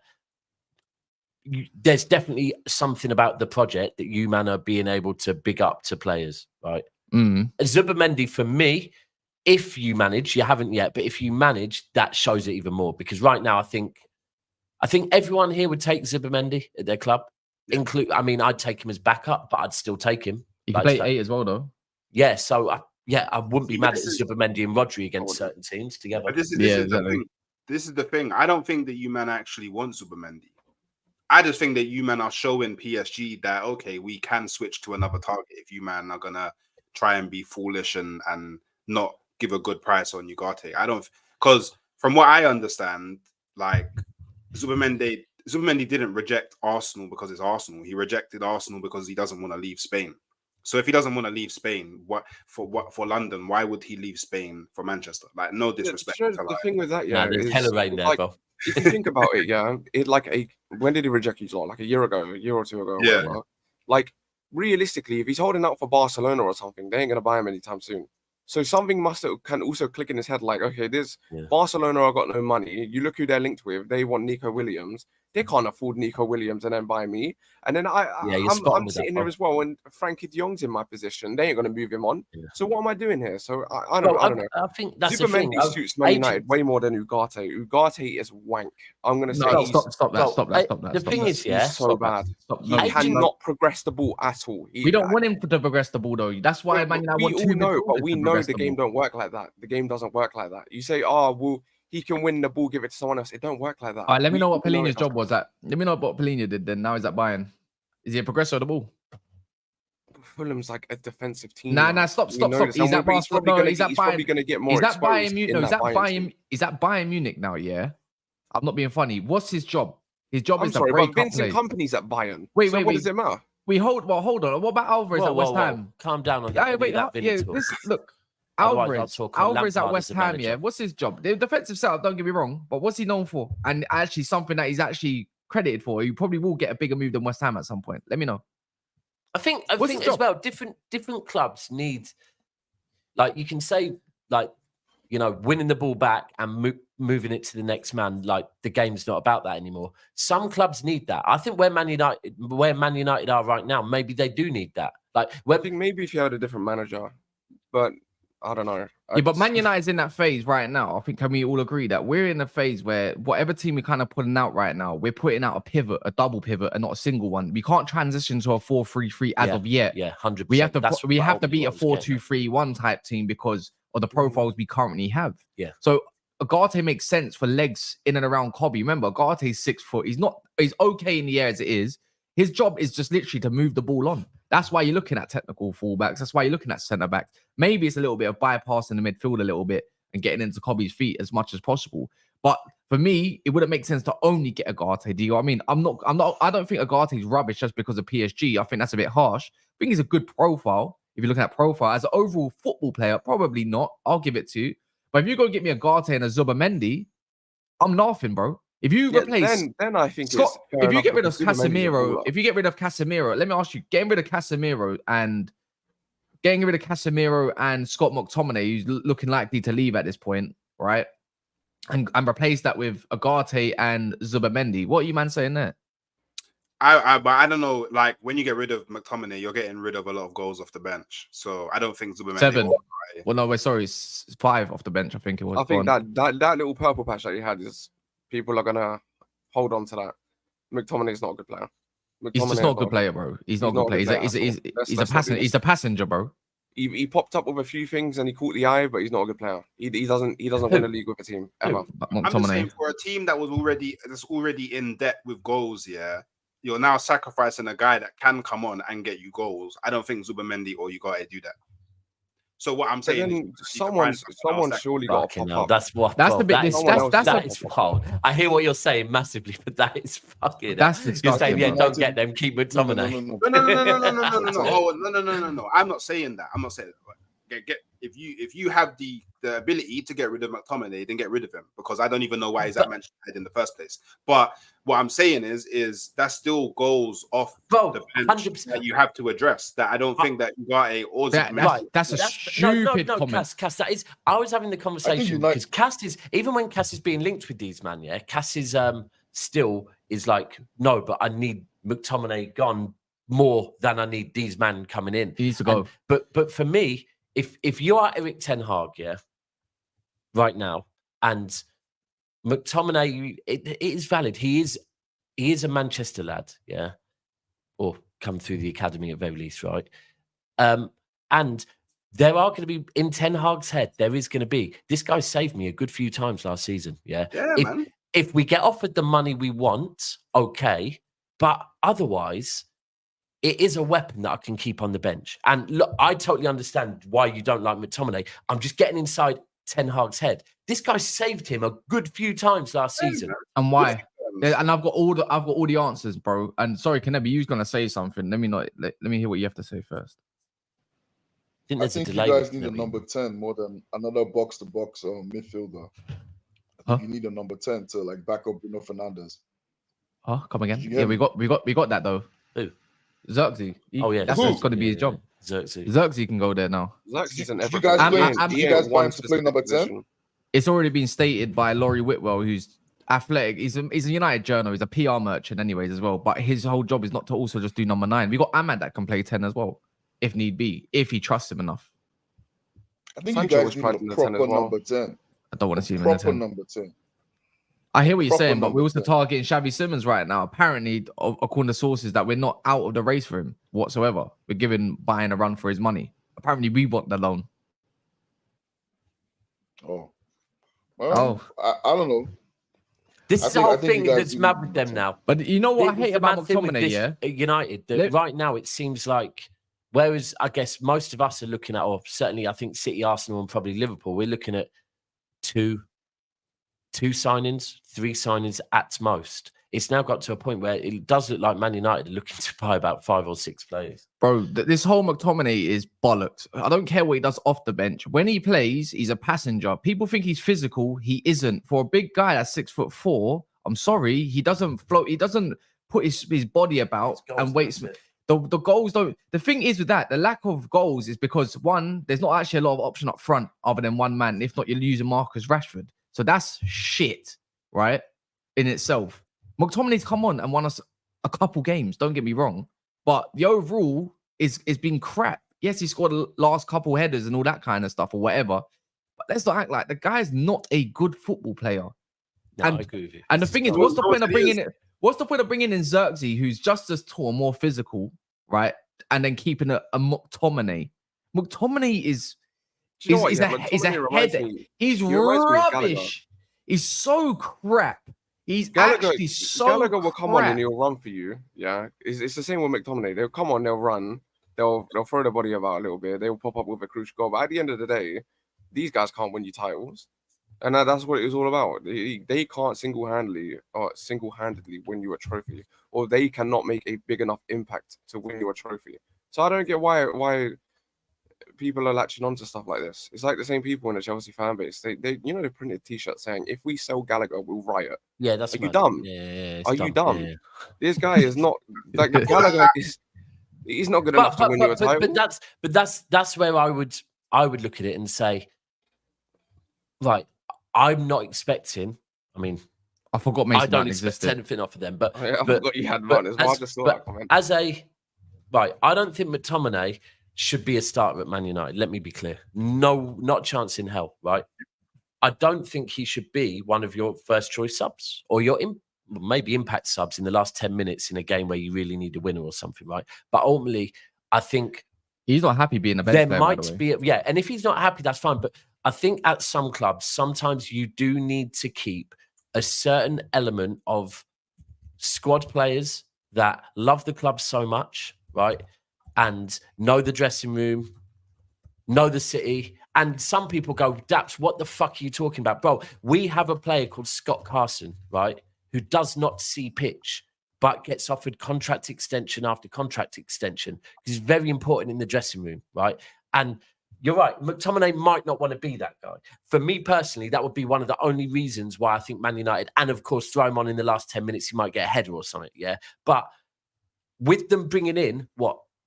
there's definitely something about the project that you, man, are being able to big up to players, right? Zubimendi, for me, if you manage, you haven't yet, but if you manage, that shows it even more. Because right now, I think everyone here would take Zubimendi at their club. I'd take him as backup, but I'd still take him. He can play 8 as well, though. Yeah, so I wouldn't be mad at Zubimendi and Rodri against certain teams together. But this is the thing. I don't think that you man actually want Zubimendi. I just think that you man are showing PSG that, okay, we can switch to another target if you man are gonna try and be foolish and not give a good price on Ugarte. Because from what I understand, like Zubimendi didn't reject Arsenal because it's Arsenal. He rejected Arsenal because he doesn't want to leave Spain. So if he doesn't want to leave Spain, for London, why would he leave Spain for Manchester? Like, no disrespect. The thing with that, there's hella rain there, bro. If you think about it, when did he reject you? Like a year or two ago. Yeah. Whatever. Like, realistically, if he's holding out for Barcelona or something, they ain't gonna buy him anytime soon. So something can also click in his head, like, okay, Barcelona have got no money. You look who they're linked with. They want Nico Williams. they can't afford Nico Williams and then buy me. And then I'm sitting here as well, and Frankie de Jong's in my position. They ain't going to move him on. Yeah. So what am I doing here? So I don't know. I think that's Zubimendi suits Man United way more than Ugarte. Ugarte is wank. I'm going to say stop that. The thing is, yeah, he's so bad. He cannot progress the ball at all. We don't want him to progress the ball though. That's why Man United want to know. But we know the game don't work like that. The game doesn't work like that. You say, well, he can win the ball, give it to someone else. It don't work like that. All right, let me know what Palhinha's job was at. Let me know what Palhinha did then. Now he's at Bayern. Is he a progressor of the ball? Fulham's like a defensive team. Nah, stop. He's at Barcelona. He's probably going to get more. Is that Bayern Munich? No, is that Bayern Munich now? Yeah. I'm not being funny. What's his job? His job is to break up Vincent Kompany's at Bayern. Wait. What does it matter? Hold on. What about Alvarez at West Ham? Calm down on that. Look. Alvarez at West Ham, yeah. What's his job? The defensive setup, don't get me wrong, but what's he known for? And actually something that he's actually credited for. You probably will get a bigger move than West Ham at some point. Let me know. I think as well, different clubs need, like you can say, like, you know, winning the ball back and moving it to the next man. Like the game's not about that anymore. Some clubs need that. I think where Man United are right now, maybe they do need that. Like, I think maybe if you had a different manager, but I don't know. But Man United's in that phase right now. I think can we all agree that we're in a phase where whatever team we're kind of putting out right now, we're putting out a pivot, a double pivot, and not a single one. We can't transition to a 4-3-3 as of yet. Yeah, 100%. We have to be a 4-2-3-1 type team because of the profiles we currently have. Yeah. So Ugarte makes sense for legs in and around Kobe. Remember, Ugarte's 6 foot. He's okay in the air as it is. His job is just literally to move the ball on. That's why you're looking at technical fullbacks. That's why you're looking at centre backs. Maybe it's a little bit of bypassing the midfield a little bit and getting into Kobe's feet as much as possible. But for me, it wouldn't make sense to only get Ugarte. Do you know what I mean? I don't think Ugarte's rubbish just because of PSG. I think that's a bit harsh. I think he's a good profile. If you're looking at profile as an overall football player, probably not. I'll give it to you. But if you go get me Ugarte and a Zubimendi, I'm laughing, bro. If you replace, then I think Scott, if you get rid of Casemiro, let me ask you, getting rid of Casemiro and Scott McTominay, who's looking likely to leave at this point, right? And replace that with Ugarte and Zubimendi. What are you man saying there? But I don't know. Like when you get rid of McTominay, you're getting rid of a lot of goals off the bench. So I don't think Zubimendi. 7. Well, no, sorry, 5 off the bench. I think it was. I think that little purple patch that he had is. People are gonna hold on to that. McTominay's not a good player. He's just not a good player, bro. He's not a good player. He's a passenger, bro. He popped up with a few things and he caught the eye, but he's not a good player. He doesn't win a league with a team ever. I'm just saying, for a team that's already in debt with goals, yeah, you're now sacrificing a guy that can come on and get you goals. I don't think Zubimendi or Ugarte do that. So what I'm saying, someone's surely got to pop up. That's the bit. That is wild. I hear what you're saying massively, but that is fucking. You're saying, don't get them. Keep McTominay. No. I'm not saying that. If you have the ability to get rid of McTominay, then get rid of him, because I don't even know why he's at Manchester United in the first place. But what I'm saying is that still goes off the bench 100%. That you have to address. That I don't think that Ugarte or that's a stupid comment. Cass, that is. I was having the conversation because Cass is, even when Cass is being linked with these man, yeah, Cass is still is like, no, but I need McTominay gone more than I need these men coming in. He needs to go. But for me, if you are Erik ten Hag, yeah, right now, and McTominay, it is valid. He is a Manchester lad, yeah, or come through the academy at very least, right? And there are going to be, in Ten Hag's head, there is going to be, this guy saved me a good few times last season, yeah. Man. If we get offered the money we want, okay, but otherwise, it is a weapon that I can keep on the bench. And look, I totally understand why you don't like McTominay. I'm just getting inside Ten Hag's head. This guy saved him a good few times last season. And why? And I've got all the answers, bro. And sorry, Kanebi, you was gonna say something. Let me hear what you have to say first. I think you guys need a number 10 more than another box-to-box midfielder. I think you need a number 10 to like back up Bruno Fernandes. Oh, come again? Yeah, we got that though. Who? Xerxes. Yeah, that's got to be his job. Xerxes can go there now. Xerxes and you guys plan to play number 10? It's already been stated by Laurie Whitwell, who's athletic. He's a United journal. He's a PR merchant, anyways, as well. But his whole job is not to also just do number 9. We got Ahmad that can play 10 as well, if need be, if he trusts him enough. I think Sancho you was guys tried in need a the 10 as proper well. number 10. I don't want to see him in the Proper 10. number 10. I hear what you're Proper saying, but we're number also 10. targeting Xavi Simons right now. Apparently, according to sources, that we're not out of the race for him whatsoever. We're giving Bayern a run for his money. Apparently, we want the loan. Oh. Well, I don't know. This I is the think- whole I think you thing guys that's do mad need with to them do now. But you know what I hate The about mad thing with McTominay, this yeah? United, that Let- right now it seems like, whereas I guess most of us are looking at, or certainly I think City, Arsenal, and probably Liverpool, we're looking at two signings, 3 signings at most. It's now got to a point where it does look like Man United are looking to buy about 5 or 6 players. Bro, this whole McTominay is bollocks. I don't care what he does off the bench. When he plays, he's a passenger. People think he's physical. He isn't. For a big guy that's 6'4", I'm sorry, he doesn't float. He doesn't put his body about and waits. The goals don't. The thing is with that, the lack of goals is because, one, there's not actually a lot of option up front other than one man. If not, you're using Marcus Rashford. So that's shit, right? In itself. McTominay's come on and won us a couple games. Don't get me wrong. But the overall is been crap. Yes, he scored the last couple headers and all that kind of stuff or whatever. But let's not act like the guy's not a good football player. No, and, I agree with you. And the thing is, what's the point of bringing it? What's the point of bringing in Xerxes, who's just as tall, more physical, right? And then keeping a McTominay. McTominay is Do you know what, he's yeah, a McTominay reminds headache. me- He's he reminds me of Gallagher. rubbish. He's so crap. He's Gallagher, actually so Gallagher will come on crap. and he'll run for you. Yeah, it's the same with McTominay. They'll come on, they'll run, they'll throw the body about a little bit. They'll pop up with a crucial goal. But at the end of the day, these guys can't win you titles, and that's what it was all about. They can't single-handedly win you a trophy, or they cannot make a big enough impact to win you a trophy. So I don't get why people are latching on to stuff like this. It's like the same people in the Chelsea fan base. They printed T-shirts saying, "If we sell Gallagher, we'll riot." Yeah, that's Are you mad. dumb? Yeah, Are you dumb? Yeah. This guy is not like Gallagher. He's not good enough to win you a title. But that's where I would look at it and say, right, I'm not expecting. I mean, I forgot Mason I don't Mount expect existed. anything off of them, but I forgot you had Mount as well. I just saw that comment. I don't think McTominay should be a starter at Man United. Let me be clear. No, not a chance in hell, right? I don't think he should be one of your first choice subs or your maybe impact subs in the last 10 minutes in a game where you really need a winner or something, right? But ultimately, I think he's not happy being a bench there player, might be, yeah. And if he's not happy, that's fine. But I think at some clubs, sometimes you do need to keep a certain element of squad players that love the club so much, right? And know the dressing room, know the city. And some people go, Daps, what the fuck are you talking about? Bro, we have a player called Scott Carson, right? Who does not see pitch, but gets offered contract extension after contract extension. He's very important in the dressing room, right? And you're right, McTominay might not want to be that guy. For me personally, that would be one of the only reasons why I think Man United, and of course, throw him on in the last 10 minutes, he might get a header or something, yeah? But with them bringing in,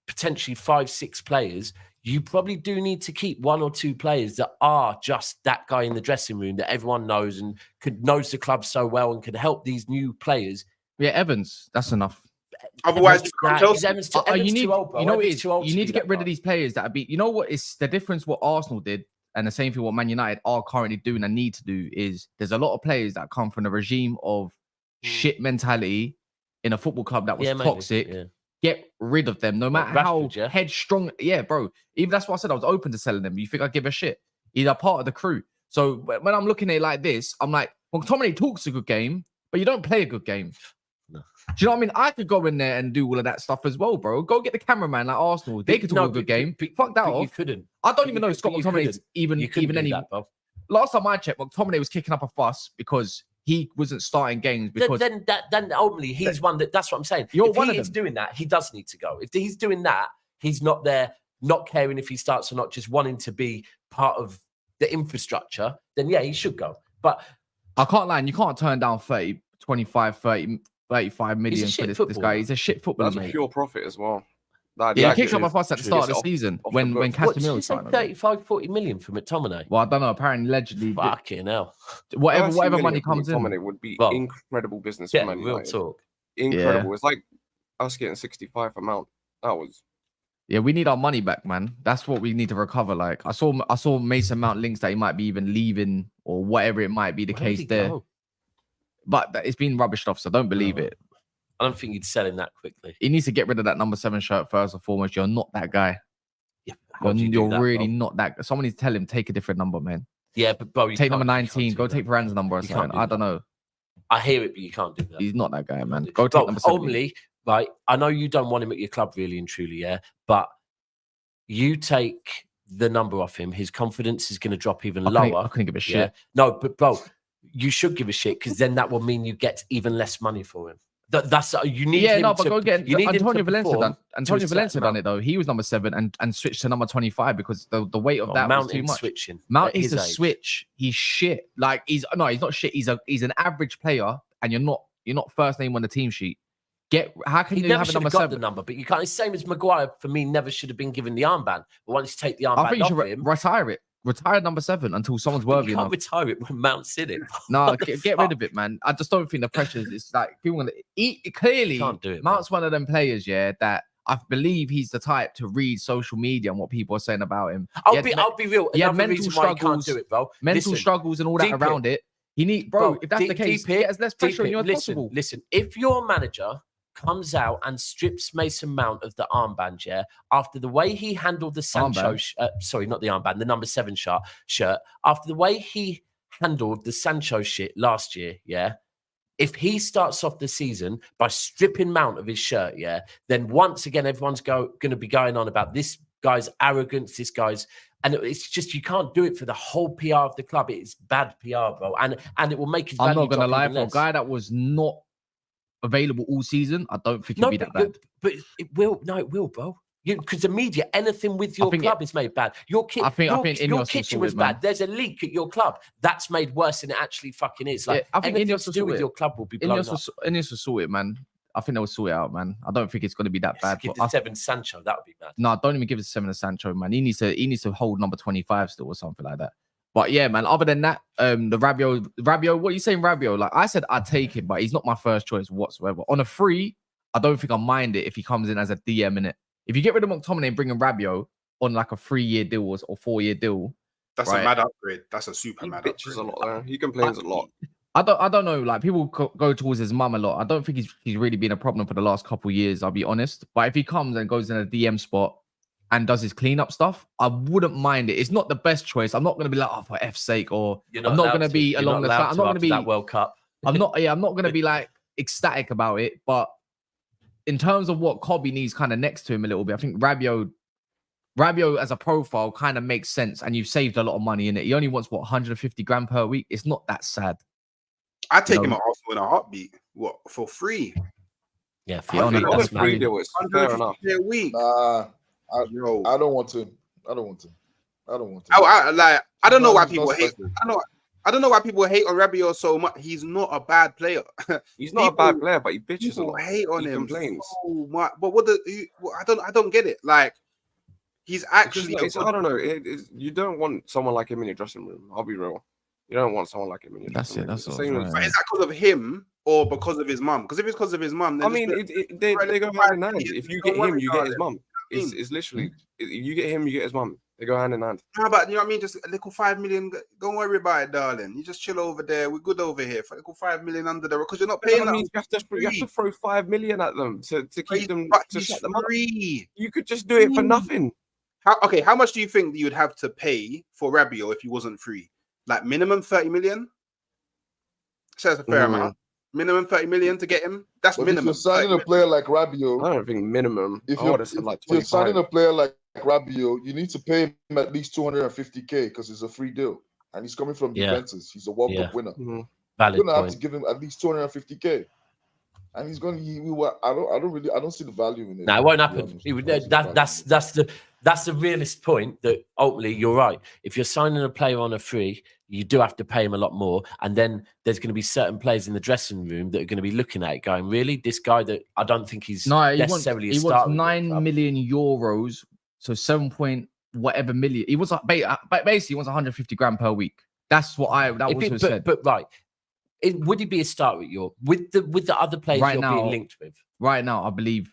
potentially 5-6 players, you probably do need to keep 1 or 2 players that are just that guy in the dressing room that everyone knows and knows the club so well and can help these new players. Yeah, Evans, that's enough. Otherwise, Evans too old, bro. You know, you need to get rid of these players that are you know what is the difference? What Arsenal did, and the same thing what Man United are currently doing and need to do is there's a lot of players that come from a regime of shit mentality in a football club that was toxic. Yeah. Get rid of them, no matter how headstrong. Yeah, bro. Even that's what I said. I was open to selling them. You think I give a shit? He's a part of the crew. So when I'm looking at it like this, I'm like, well, McTominay talks a good game, but you don't play a good game. No. Do you know what I mean? I could go in there and do all of that stuff as well, bro. Go get the cameraman like Arsenal. They could talk a good game. Fuck that off. You couldn't. I don't even know if Scott McTominay's even any. That, bro. Last time I checked, McTominay was kicking up a fuss because he wasn't starting games because then ultimately he's one that's what I'm saying. If he is doing that, he does need to go. If he's doing that, he's not there, not caring if he starts or not, just wanting to be part of the infrastructure, then yeah, he should go. But I can't lie, and you can't turn down 30, 25, 30, 35 million for this guy. He's a shit footballer. That's a pure profit as well. Like, Yeah, that he kicked is up a fuss at the start of the season off the when books. What did Casemiro you say? started. 35, 40 million from McTominay. Well, I don't know. Apparently, allegedly, Fucking hell. whatever 30 money million from comes in. McTominay would be Well, incredible business Yeah, for Man real United. talk. Incredible. It's like us getting 65 for Mount. That was. Yeah, we need our money back, man. That's what we need to recover. Like I saw Mason Mount links that he might be even leaving or whatever it might be the Where case did he there. go? But it's been rubbished off, so don't believe No. it. I don't think he'd sell him that quickly. He needs to get rid of that number 7 shirt first and foremost. You're not that guy. Yeah, how do you do You're that, really bro? not that. Someone needs to tell him take a different number, man. Yeah, but bro, you Take can't- number you can't 19. do Go that. take Varand's number or You something. can't do I don't that. know. I hear it, but you can't do that. He's not that guy, man. do- Go take Bro, number 17. ultimately, right? I know you don't want him at your club, really and truly, yeah. But you take the number off him, his confidence is going to drop even lower. I couldn't give a shit. Yeah? No, but bro, you should give a shit because then that will mean you get even less money for him. That's you need. Yeah, him no, but to, go get you need him Antonio to Valencia perform done. Antonio a certain Valencia done amount. it though. He was number 7 and switched to number 25 because the weight of Oh, that was Mount too ain't much. switching. Mount at needs his to age. switch. He's shit. Like he's not shit. He's an average player, and you're not first name on the team sheet. How can He you never have a should number have got 7? the number, but you can't. It's same as Maguire for me. Never should have been given the armband. But once you take the I armband think you off should him, retire it. Retire number 7 until someone's but worthy you can't enough. retire it when Mount's in it. No, What the get rid fuck? of it, man. I just don't think the pressures. It's like people gonna eat. Clearly, Can't do it, bro. Mount's one of them players, yeah, that I believe he's the type to read social media and what people are saying about him. I'll be real. he had Another mental reason why he can't struggles, do it, bro. mental Listen, struggles and all that deep around it. He need, bro. If that's the deep- case, deep get as less pressure on deep you as listen, possible. Listen, if your manager comes out and strips Mason Mount of the armband, yeah, after the way he handled the Sancho, sorry, not the armband, the number 7 shirt, after the way he handled the Sancho shit last year, yeah, if he starts off the season by stripping Mount of his shirt, yeah, then once again, everyone's going to be going on about this guy's arrogance, this guy's, and it's just, you can't do it for the whole PR of the club. It's bad PR, bro. And it will make his I'm value not gonna drop lie, even for a less. guy that was not available all season, I don't think it'll be that bad. But it will. No, it will, bro. Because the media, anything with your club is made bad. Your I think your Ineos kitchen will was sort it, man. bad. There's a leak at your club that's made worse than it actually fucking is. Like, I think anything Ineos to will do sort with it. your club will be blown up. Ineos will sort it, man. I think they'll sort it out, man. I don't think it's going to be that bad. Give But the 7 Sancho, that would be bad. no, don't even give it 7 to Sancho, man. He needs to hold number 25 still or something like that. But yeah, man. Other than that, the Rabiot. What are you saying, Rabiot? Like I said, I'd take him, but he's not my first choice whatsoever. On a free, I don't think I mind it if he comes in as a DM in it. If you get rid of McTominay and bring in Rabiot on like a 3-year deal or 4-year deal, that's a mad upgrade. That's a super mad upgrade. A lot there. He complains a lot. I don't know. Like people go towards his mum a lot. I don't think he's really been a problem for the last couple of years. I'll be honest. But if he comes and goes in a DM spot and does his cleanup stuff, I wouldn't mind it. It's not the best choice. I'm not going to be like, oh, for F's sake, or I'm not going to be along the side. I'm not going to be that World Cup. I'm not going to be like ecstatic about it. But in terms of what Cobby needs kind of next to him a little bit, I think Rabiot as a profile kind of makes sense. And you've saved a lot of money in it. He only wants, 150 grand per week. It's not that sad. I'd take him at Arsenal in a heartbeat. What, for free? Yeah, on a free deal, it's fair enough. A week. Nah, I don't want to. I don't want to. I don't know why people hate. I don't know why people hate on Rabiot so much. He's not a bad player. He's not a bad player, but he bitches a lot. Hate on him. Complains so much. But I don't get it. Like, he's actually. I don't know. You don't want someone like him in your dressing room. I'll be real. You don't want someone like him in your dressing room. That's Is that because of him or because of his mum? Because if it's because of his mum, then they go hand in hand. If you get him, you get his mum. It's literally you get him, you get his mum. They go hand in hand. No, but you know what I mean? Just a little 5 million. Don't worry about it, darling. You just chill over there. We're good over here. For a little 5 million under the because you're not paying. You have to throw 5 million at them to keep them to shut them up. You could just do it for nothing. How much do you think you'd have to pay for Rabiot if he wasn't free? Like minimum 30 million? So that's a fair amount. Minimum 30 million to get him. That's minimum. If you're signing a player like Rabiot, I don't think minimum. If you're signing a player like Rabiot, you need to pay him at least 250k because it's a free deal, and he's coming from Juventus. He's a World Cup winner. Valid You're gonna have to give him at least 250k, and he's going. I don't see the value in it. No, it won't happen. That's the realist point. That ultimately you're right. If you're signing a player on a free, you do have to pay him a lot more. And then there's going to be certain players in the dressing room that are going to be looking at it going, really? This guy that I don't think he's necessarily a starter. He wants 9 million euros, so 7 point whatever million. He wants basically he wants 150 grand per week. That's what was said. But right, would he be a starter at York with the other players right you're now, being linked with? Right now, I believe,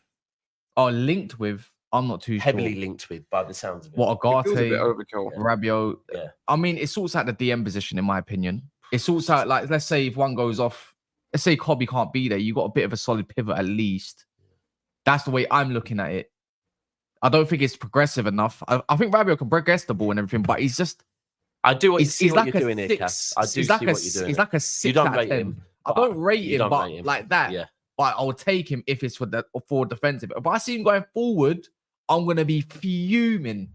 linked with. I'm not too heavily sure. linked with by the sounds of it. What Ugarte, overkill. Rabiot. Yeah. I mean, it sorts out the DM position, in my opinion. It sorts out, like, let's say if one goes off, let's say Cobby can't be there, you got a bit of a solid pivot at least. That's the way I'm looking at it. I don't think it's progressive enough. I think Rabiot can progress the ball and everything, but he's just. I do see what you're doing here, Cass. I do see what you're doing. He's like a 6 you don't out of rate 10. him. I don't rate him, but rate him. like that. Yeah. But I'll take him if it's for defensive. If I see him going forward, I'm gonna be fuming.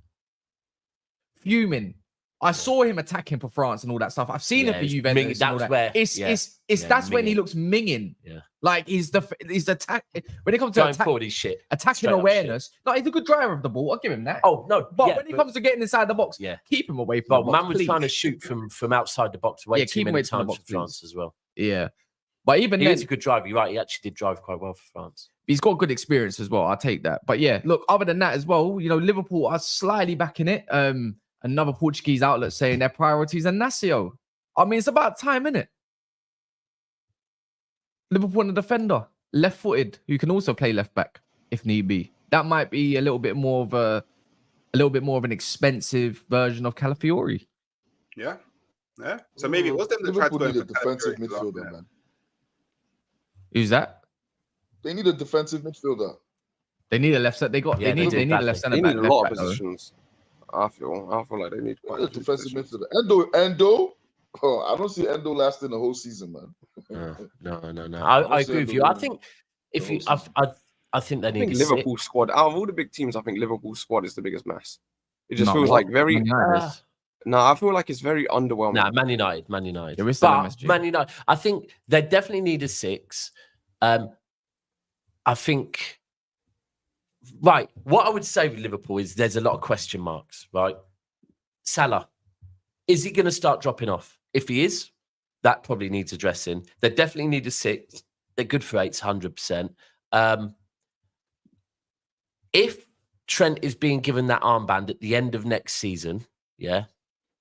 I saw him attacking for France and all that stuff. I've seen him for Juventus. That's when he looks minging. Yeah, like he's attack when it comes to going forward, he's shit. Attacking awareness. No, he's a good driver of the ball. I'll give him that. Oh no, but when it comes to getting inside the box, keep him away from the box. Man was trying to shoot from outside the box way too many times for France as well. Yeah. But even he is a good driver. You're right. He actually did drive quite well for France. He's got good experience as well. I'll take that. But yeah, look, other than that as well, Liverpool are slightly back in it. Another Portuguese outlet saying their priorities are Inacio. I mean, it's about time, isn't it? Liverpool and a defender, left-footed, who can also play left back if need be. That might be a little bit more of an expensive version of Calafiori. Yeah. Yeah. So maybe it was them that tried to go need a defensive midfielder, man. Who's that? They need a defensive midfielder. They need a left center. They need a left center. They need a lot of positions. I feel like they need quite a defensive midfielder. Endo. Oh, I don't see Endo lasting the whole season, man. No. I agree with you. I think I think they need Liverpool squad. Out of all the big teams, I think Liverpool squad is the biggest mess. It just feels like very. No, I feel like it's very underwhelming. Nah, Man United. Yeah, we're still MSG. Man United. I think they definitely need a 6. I think. Right. What I would say with Liverpool is there's a lot of question marks, right? Salah, is he going to start dropping off? If he is, that probably needs addressing. They definitely need a 6. They're good for 8s, 100%. If Trent is being given that armband at the end of next season,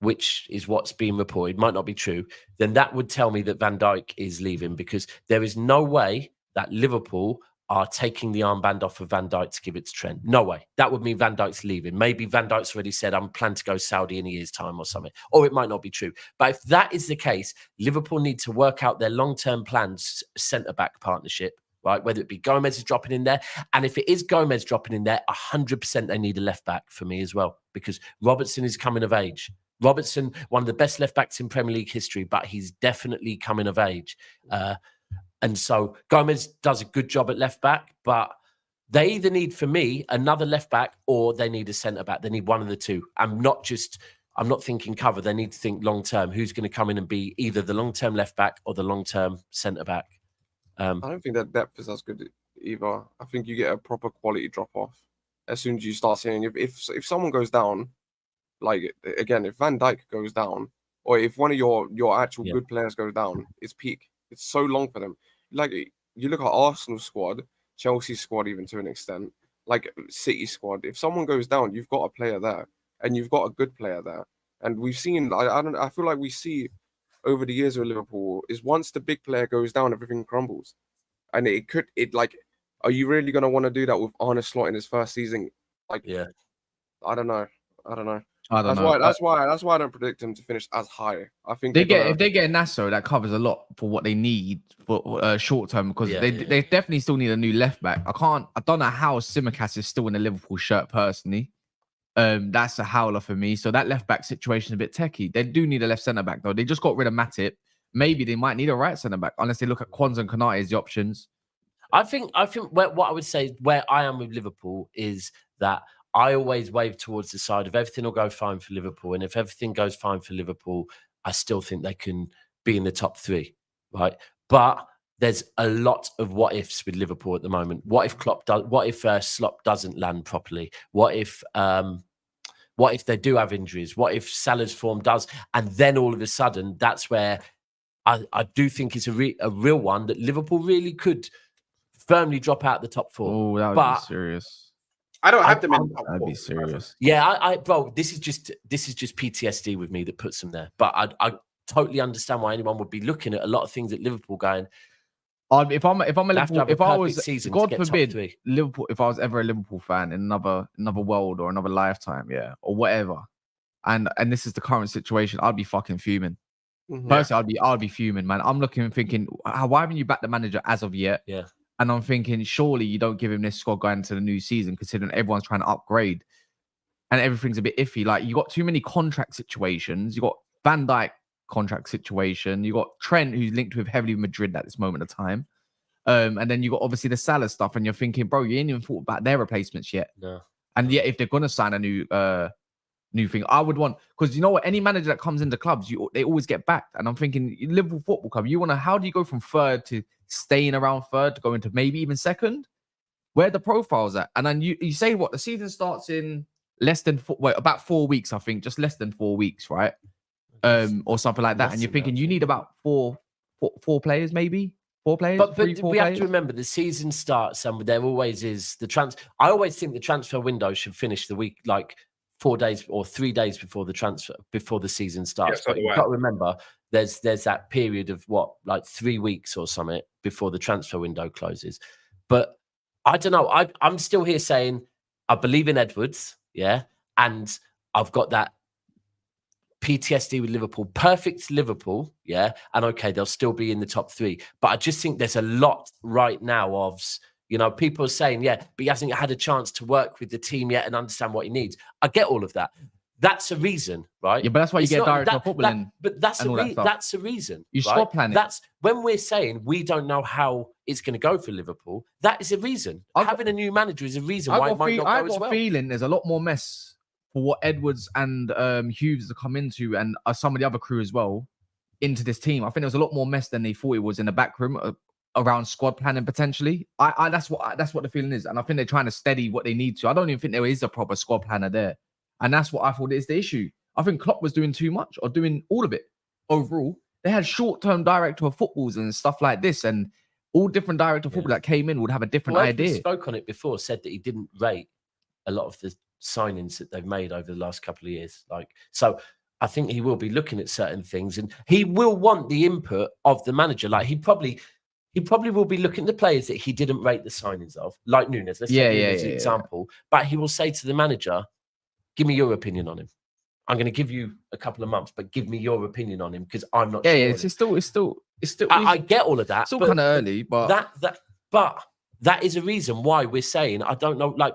which is what's being reported, might not be true, then that would tell me that Van Dijk is leaving, because there is no way that Liverpool are taking the armband off of Van Dijk to give it to Trent. No way. That would mean Van Dijk's leaving. Maybe Van Dijk's already said, I'm planning to go Saudi in a year's time or something. Or it might not be true. But if that is the case, Liverpool need to work out their long-term plans, centre-back partnership, right? Whether it be Gomez is dropping in there. And if it is Gomez dropping in there, 100% they need a left-back for me as well, because Robertson is coming of age. Robertson, one of the best left-backs in Premier League history, but he's definitely coming of age. And so Gomez does a good job at left back, but they either need, for me, another left back, or they need a centre back. They need one of the two. I'm not thinking cover. They need to think long term. Who's going to come in and be either the long term left back or the long term centre back? I don't think that depth is as good either. I think you get a proper quality drop off as soon as you start seeing if someone goes down, like again, if Van Dijk goes down, or if one of your actual good players goes down, it's peak. It's so long for them. Like, you look at Arsenal squad, Chelsea squad, even to an extent, like City squad. If someone goes down, you've got a player there, and you've got a good player there. And we've seen, I feel like we see over the years with Liverpool is once the big player goes down, everything crumbles. And are you really going to want to do that with Arne Slot in his first season? Like, I don't know. That's why I don't predict him to finish as high. I think if they get Inacio, that covers a lot for what they need for short term, because they definitely still need a new left back. I don't know how Tsimikas is still in a Liverpool shirt personally. That's a howler for me. So that left back situation is a bit techie. They do need a left centre back though. They just got rid of Matip. Maybe they might need a right centre back unless they look at Kwanzaa and Konate as the options. I think what I would say where I am with Liverpool is that I always wave towards the side of everything will go fine for Liverpool. And if everything goes fine for Liverpool, I still think they can be in the top 3, right? But there's a lot of what ifs with Liverpool at the moment. What if Slot doesn't land properly? What if What if they do have injuries? What if Salah's form does? And then all of a sudden, that's where I do think it's a real one that Liverpool really could firmly drop out the top 4. Oh, that would be serious. I don't have them in the top 4. That'd be serious. Yeah, bro, this is just PTSD with me that puts them there. But I totally understand why anyone would be looking at a lot of things at Liverpool going. If I'm a Liverpool, if I was, God forbid, Liverpool, if I was ever a Liverpool fan in another world or another lifetime, or whatever, and this is the current situation, I'd be fucking fuming. Personally, I'd be fuming, man. I'm looking and thinking, why haven't you backed the manager as of yet? Yeah. And I'm thinking, surely you don't give him this squad going into the new season, considering everyone's trying to upgrade and everything's a bit iffy. Like, you got too many contract situations. You got Van Dijk contract situation. You got Trent, who's linked with heavily Madrid at this moment of time. And then you got obviously the Salah stuff, and you're thinking, bro, you ain't even thought about their replacements yet. No. And yet, if they're gonna sign a new thing, I would want, because you know what, any manager that comes into clubs, they always get backed. And I'm thinking, Liverpool Football Club, how do you go from third to staying around third to go into maybe even second? Where are the profiles at? And then you say what, the season starts in about 4 weeks, I think, just less than 4 weeks, right? Or something like that. And you're thinking you need about four players, maybe 4 players. But we have to remember the season starts, and there always is the transfer. I always think the transfer window should finish the week, like 4 days or 3 days before the season starts. Yes, but you've got to remember there's that period of like 3 weeks or something before the transfer window closes. But I don't know. I'm still here saying I believe in Edwards, and I've got that PTSD with Liverpool, perfect Liverpool, and okay, they'll still be in the top 3. But I just think there's a lot right now of, people are saying, but he hasn't had a chance to work with the team yet and understand what he needs. I get all of that. That's a reason, right? Yeah, but that's why you get director of football in. But that's a reason. You squad plan it. That's when we're saying we don't know how it's going to go for Liverpool. That is a reason. Having a new manager is a reason why it might not go as well. I've got a feeling there's a lot more mess for what Edwards and Hughes to come into, and some of the other crew as well, into this team. I think there was a lot more mess than they thought it was in the back room around squad planning potentially. That's what the feeling is, and I think they're trying to steady what they need to. I don't even think there is a proper squad planner there, and that's what I thought is the issue. I think Klopp was doing too much or doing all of it overall. They had short-term director of footballs and stuff like this, and all different director of football that came in would have a different idea. We spoke on it before, said that he didn't rate a lot of the signings that they've made over the last couple of years. So I think he will be looking at certain things, and he will want the input of the manager. Like he probably will be looking at the players that he didn't rate the signings of, like Nunes. Let's take Nunes as an example. But he will say to the manager, "Give me your opinion on him. I'm going to give you a couple of months, but give me your opinion on him because I'm not sure." Yeah, it's still. I get all of that. It's still kind of early, but that is a reason why we're saying I don't know. Like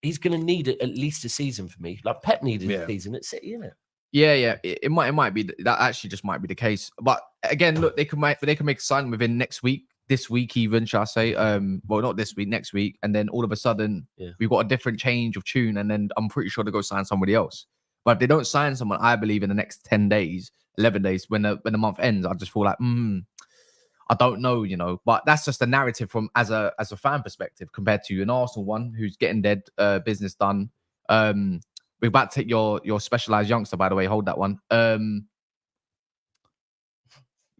he's going to need at least a season for me. Like Pep needed a season at City, isn't it? Yeah. It might be that actually just might be the case. But again, look, they can make a sign within this week even, shall I say? Well, not this week, next week, and then all of a sudden we've got a different change of tune, and then I'm pretty sure they go sign somebody else. But if they don't sign someone, I believe in the next 10 days, 11 days, when the month ends, I just feel like, I don't know, But that's just a narrative from as a fan perspective compared to an Arsenal one who's getting their business done. We're about to take your specialized youngster, by the way. Hold that one.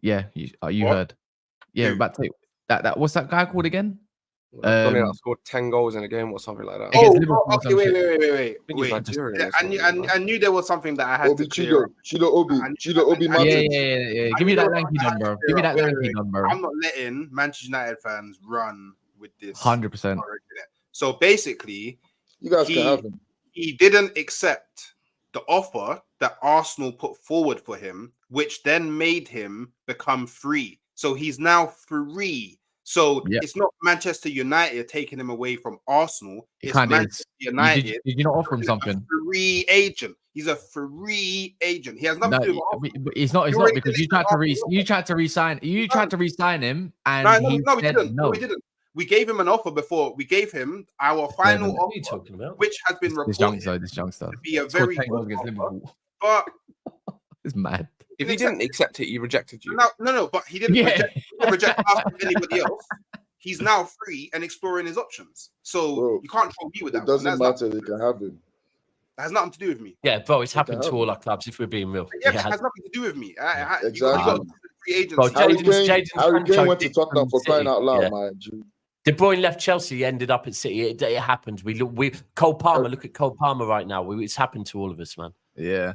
You heard. Yeah, we're about to take that. What's that guy called again? I scored 10 goals in a game or something like that. Okay, wait. I knew there was something that I had to clear up. Chido Obi. Yeah. Give me that lanky number. Give me that lanky number. I'm not letting Manchester United fans run with this. 100%. So basically, you guys can have him. He didn't accept the offer that Arsenal put forward for him, which then made him become free. So he's now free. So it's not Manchester United taking him away from Arsenal. It's Manchester United. Did you not offer him something? Free agent. He's a free agent. He has nothing to do with Arsenal. It's not because you tried to resign him, and we didn't. We gave him an offer before. We gave him our final offer, which has been reported this youngster to be a very good offer. But it's mad. If he didn't accept it, he rejected you. No, but he didn't reject us or anybody else. He's now free and exploring his options. So you can't throw me with that. It doesn't matter. They can have him. That has nothing to do with me. Yeah, bro, it's It happened can to all happen. our clubs, if we're being real. Yeah, It but it has. has nothing to do with me. You Exactly. got free agency. Bro, Harry Jadon's Kane Sancho went to did Tottenham from for crying City. out loud, Yeah. man. G. De Bruyne left Chelsea, ended up at City. It happened. Cole Palmer. Look at Cole Palmer right now. It's happened to all of us, man. Yeah.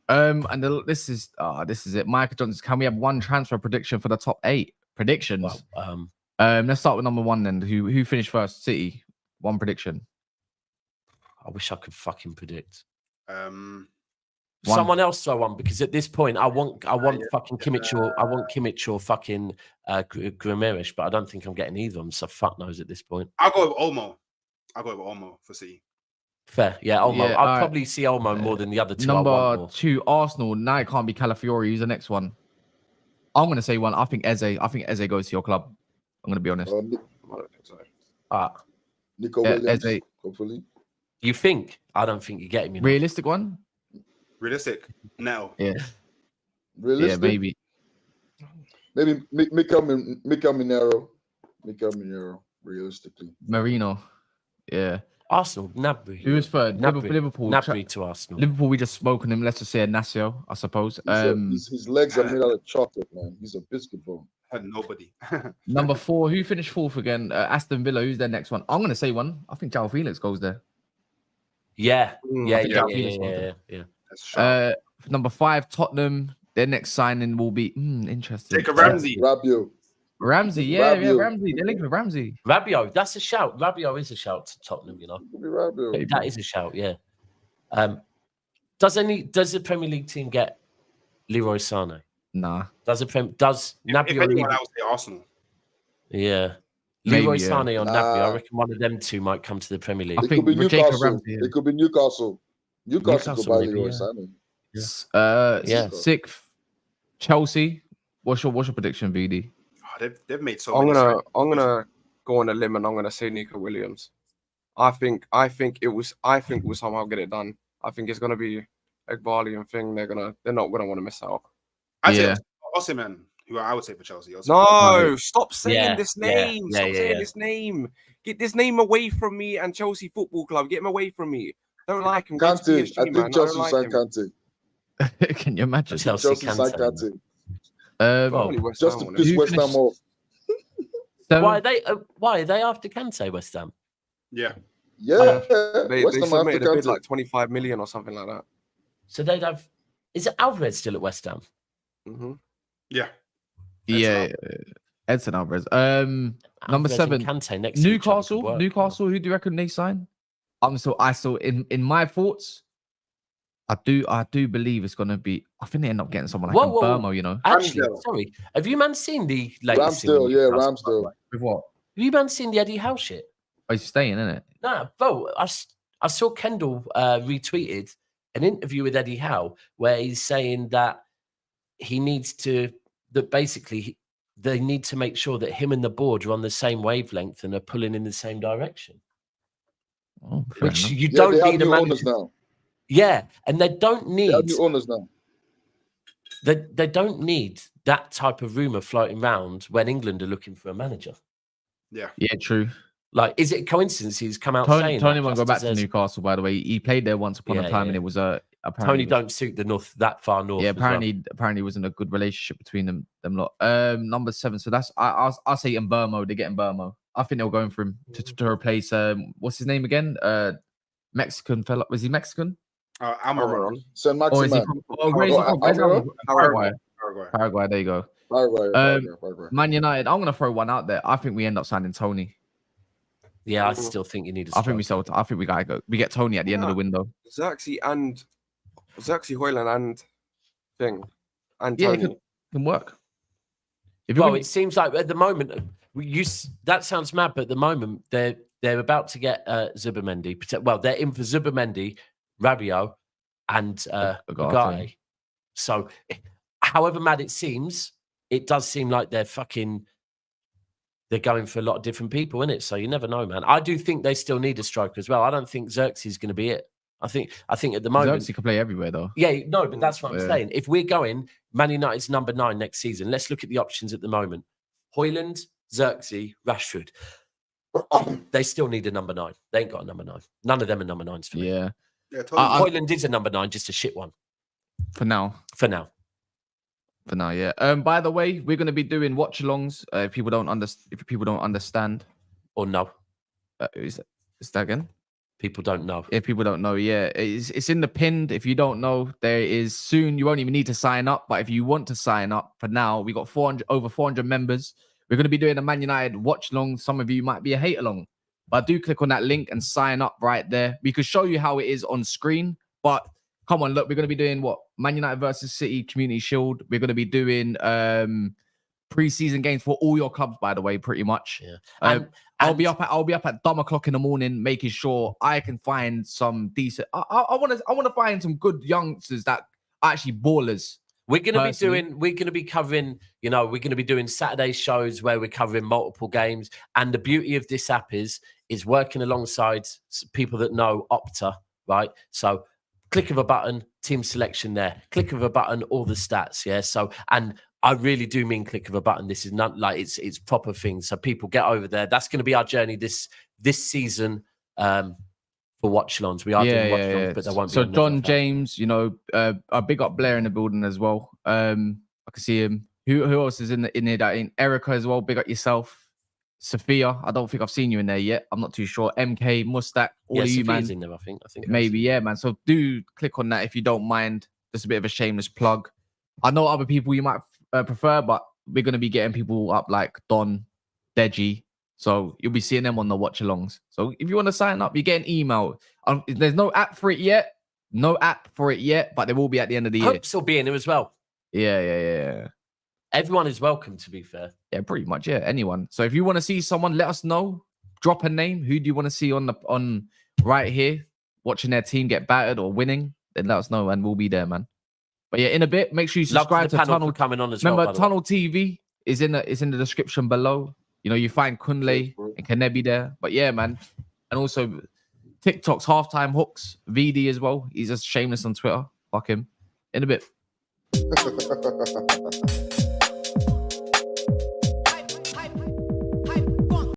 This is it. Michael Johnson. Can we have one transfer prediction for the top 8 predictions? Well, Let's start with number 1 then. Who finished first? City. One prediction. I wish I could fucking predict. One. Someone else throw one, because at this point I want fucking Kimmich or I want Kimmich or fucking Grimerish, but I don't think I'm getting either of them. So fuck knows at this point. I'll go with Olmo. For City. Fair, yeah. Olmo. Yeah, I'll right. probably see Olmo more than the other two. Number 2, Arsenal. Now it can't be Calafiori. Who's the next one? I'm gonna say one. I think Eze goes to your club. I'm gonna be honest. I don't think so. Nico Williams, Eze. hopefully. You think? I don't think you get him. You know? Realistic one? Realistic? No. Yeah. Realistic? Yeah, maybe. Maybe Mikel Minero. Realistically. Marino. Yeah. Arsenal, Gnabry. Who was third? Liverpool. Gnabry to Arsenal. Liverpool, we just spoke on him. Let's just say Inacio, I suppose. His legs are made out of chocolate, man. He's a biscuit bone. Nobody. Number 4, who finished 4th again? Aston Villa. Who's their next one? I'm going to say one. I think João Felix goes there. Yeah. Yeah. Number 5, Tottenham. Their next signing will be interesting. Take a Ramsey. Ramsey, yeah, Ramsey. They're linked with Ramsey. Rabiot, that's a shout. Rabiot is a shout to Tottenham, you know. That is a shout, yeah. Does the Premier League team get Leroy Sané? Nah. Does Naby? If anyone, I would say Arsenal. Yeah. Maybe, Leroy yeah. Sané or Naby. I reckon one of them two might come to the Premier League. I It think could be Jacob Newcastle. Ramsey, yeah. It could be Newcastle. Newcastle could buy maybe, Leroy yeah. Sané. Yeah. 6th, Chelsea. What's your prediction, VD? Oh, they've made so I'm many. gonna go on a limb and I'm gonna say Nico Williams. I think we'll somehow get it done. I think it's gonna be Egbali and thing. They're not gonna want to miss out. I'd say Osimhen, who I would say for Chelsea. No, stop saying this Yeah, name. yeah, Stop yeah, saying yeah. this name. Get this name away from me and Chelsea Football Club. Get him away from me. Don't like him. Go to Kante. PSG, I man. think Chelsea don't like signed him. Kante. Can you imagine? Chelsea signed Kante. Kante. Probably West Just to Ham, piss Who West Ham finished- off. Why are they after Kante, West Ham? Yeah. Yeah. They West Ham submitted after a bid Kante. like 25 million or something like that. So they'd have. Is it Alvarez still at West Ham? Mm-hmm. Yeah. Yeah, Edson Alvarez. Number Alvarez 7, and Kante next to each other could work. Newcastle. Who do you reckon they sign? I saw in my thoughts. I do believe it's gonna be. I think they end up getting someone like Burmo. You know, Actually, Ramsdale. sorry. Have you man seen the latest? thing Ramsdale, with yeah, Newcastle? Ramsdale. with what? Have you man seen the Eddie Howe shit? Oh, he's staying, isn't it? Nah, bro. I saw Kendall retweeted an interview with Eddie Howe where he's saying that he needs to. That basically they need to make sure that him and the board are on the same wavelength and are pulling in the same direction. Oh, fair Which enough. you Yeah, don't they have need a new manager. owners now. Yeah, and they don't They have need new owners now. they don't need that type of rumor floating around when England are looking for a manager. Yeah. Yeah, true. Like, is it a coincidence he's come out Tony saying won't that go just back as to there's- Newcastle. By the way, he played there once upon a Yeah, time, and yeah. it was Tony apparently don't suit the north that far north. Yeah, as well. apparently wasn't a good relationship between them lot. Number 7. So that's I'll say Burmo. They're getting Burmo. I think they're going for him to replace what's his name again? Mexican fella. Was he Mexican? Almiron. Saint Or is he Maximan. from? Where is he from? Where's he from? Paraguay. Paraguay. Paraguay. There you go. Paraguay. Man United. I'm gonna throw one out there. I think we end up signing Tony. Yeah, I still think you need a I think we striker. sold. I think we gotta go. We get Tony at the end of the window. Xerxes Hoyland and thing and Yeah, Tony. it can work. If Well, win- it seems like at the moment that sounds mad, but at the moment they're about to get Zubimendi. Well, they're in for Zubimendi, Rabiot, and Ugarte. Ugarte. So, however mad it seems, it does seem like they're going for a lot of different people, innit? So you never know, man. I do think they still need a striker as well. I don't think Xerxes is going to be it. I think at the moment, Xerxes can play everywhere though. yeah, no, but that's what I'm Yeah. saying. If we're going Man United's number 9 next season, let's look at the options at the moment. Hoyland, Xerxes, Rashford. They still need a number 9. They ain't got a number 9. None of them are number 9s for me. Yeah. Yeah, totally. Hoyland is a number 9, just a shit one for now. For now. For now, yeah. By the way, we're going to be doing watch-alongs. If people don't understand, or no, is that again? People don't know. If people don't know, yeah, it's in the pinned. If you don't know, there is soon. You won't even need to sign up. But if you want to sign up, for now, we got over 400 members. We're going to be doing a Man United watch-along. Some of you might be a hate-along, but do click on that link and sign up right there. We could show you how it is on screen, but come on, look, we're going to be doing what? Man United versus City Community Shield. We're going to be doing pre-season games for all your clubs, by the way, pretty much. Yeah. I'll be up at dumb o'clock in the morning, making sure I can find some decent. I want to find some good youngsters that are actually ballers. We're going to be covering, we're going to be doing Saturday shows where we're covering multiple games. And the beauty of this app is working alongside people that know Opta, right? So click of a button, team selection there. Click of a button, all the stats, yeah? So, and I really do mean click of a button. This is not like it's proper things. So people get over there. That's going to be our journey this season for watch-alongs. We are doing watch-alongs, but there won't be. So John James, a big up Blair in the building as well. I can see him. Who else is in there? In Erica as well. Big up yourself. Sophia, I don't think I've seen you in there yet. I'm not too sure. MK, Mustak, all of you, man. In there, I think maybe, yeah, man. So do click on that if you don't mind. Just a bit of a shameless plug. I know other people you might prefer, but we're going to be getting people up like Don, Deji. So you'll be seeing them on the watch-alongs. So if you want to sign up, you get an email. There's no app for it yet. But there will be at the end of the year. Hopes will be in there as well. Yeah. Everyone is welcome, to be fair. Yeah, pretty much. Yeah, anyone. So if you want to see someone, let us know. Drop a name. Who do you want to see on right here, watching their team get battered or winning? Then let us know, and we'll be there, man. But yeah, in a bit, make sure you subscribe to Tunnel. Coming on as Remember, well, Tunnel TV is in the description below. You find Kunle and Kanebi there. But yeah, man, and also TikTok's halftime hooks, VD as well. He's just shameless on Twitter. Fuck him. In a bit.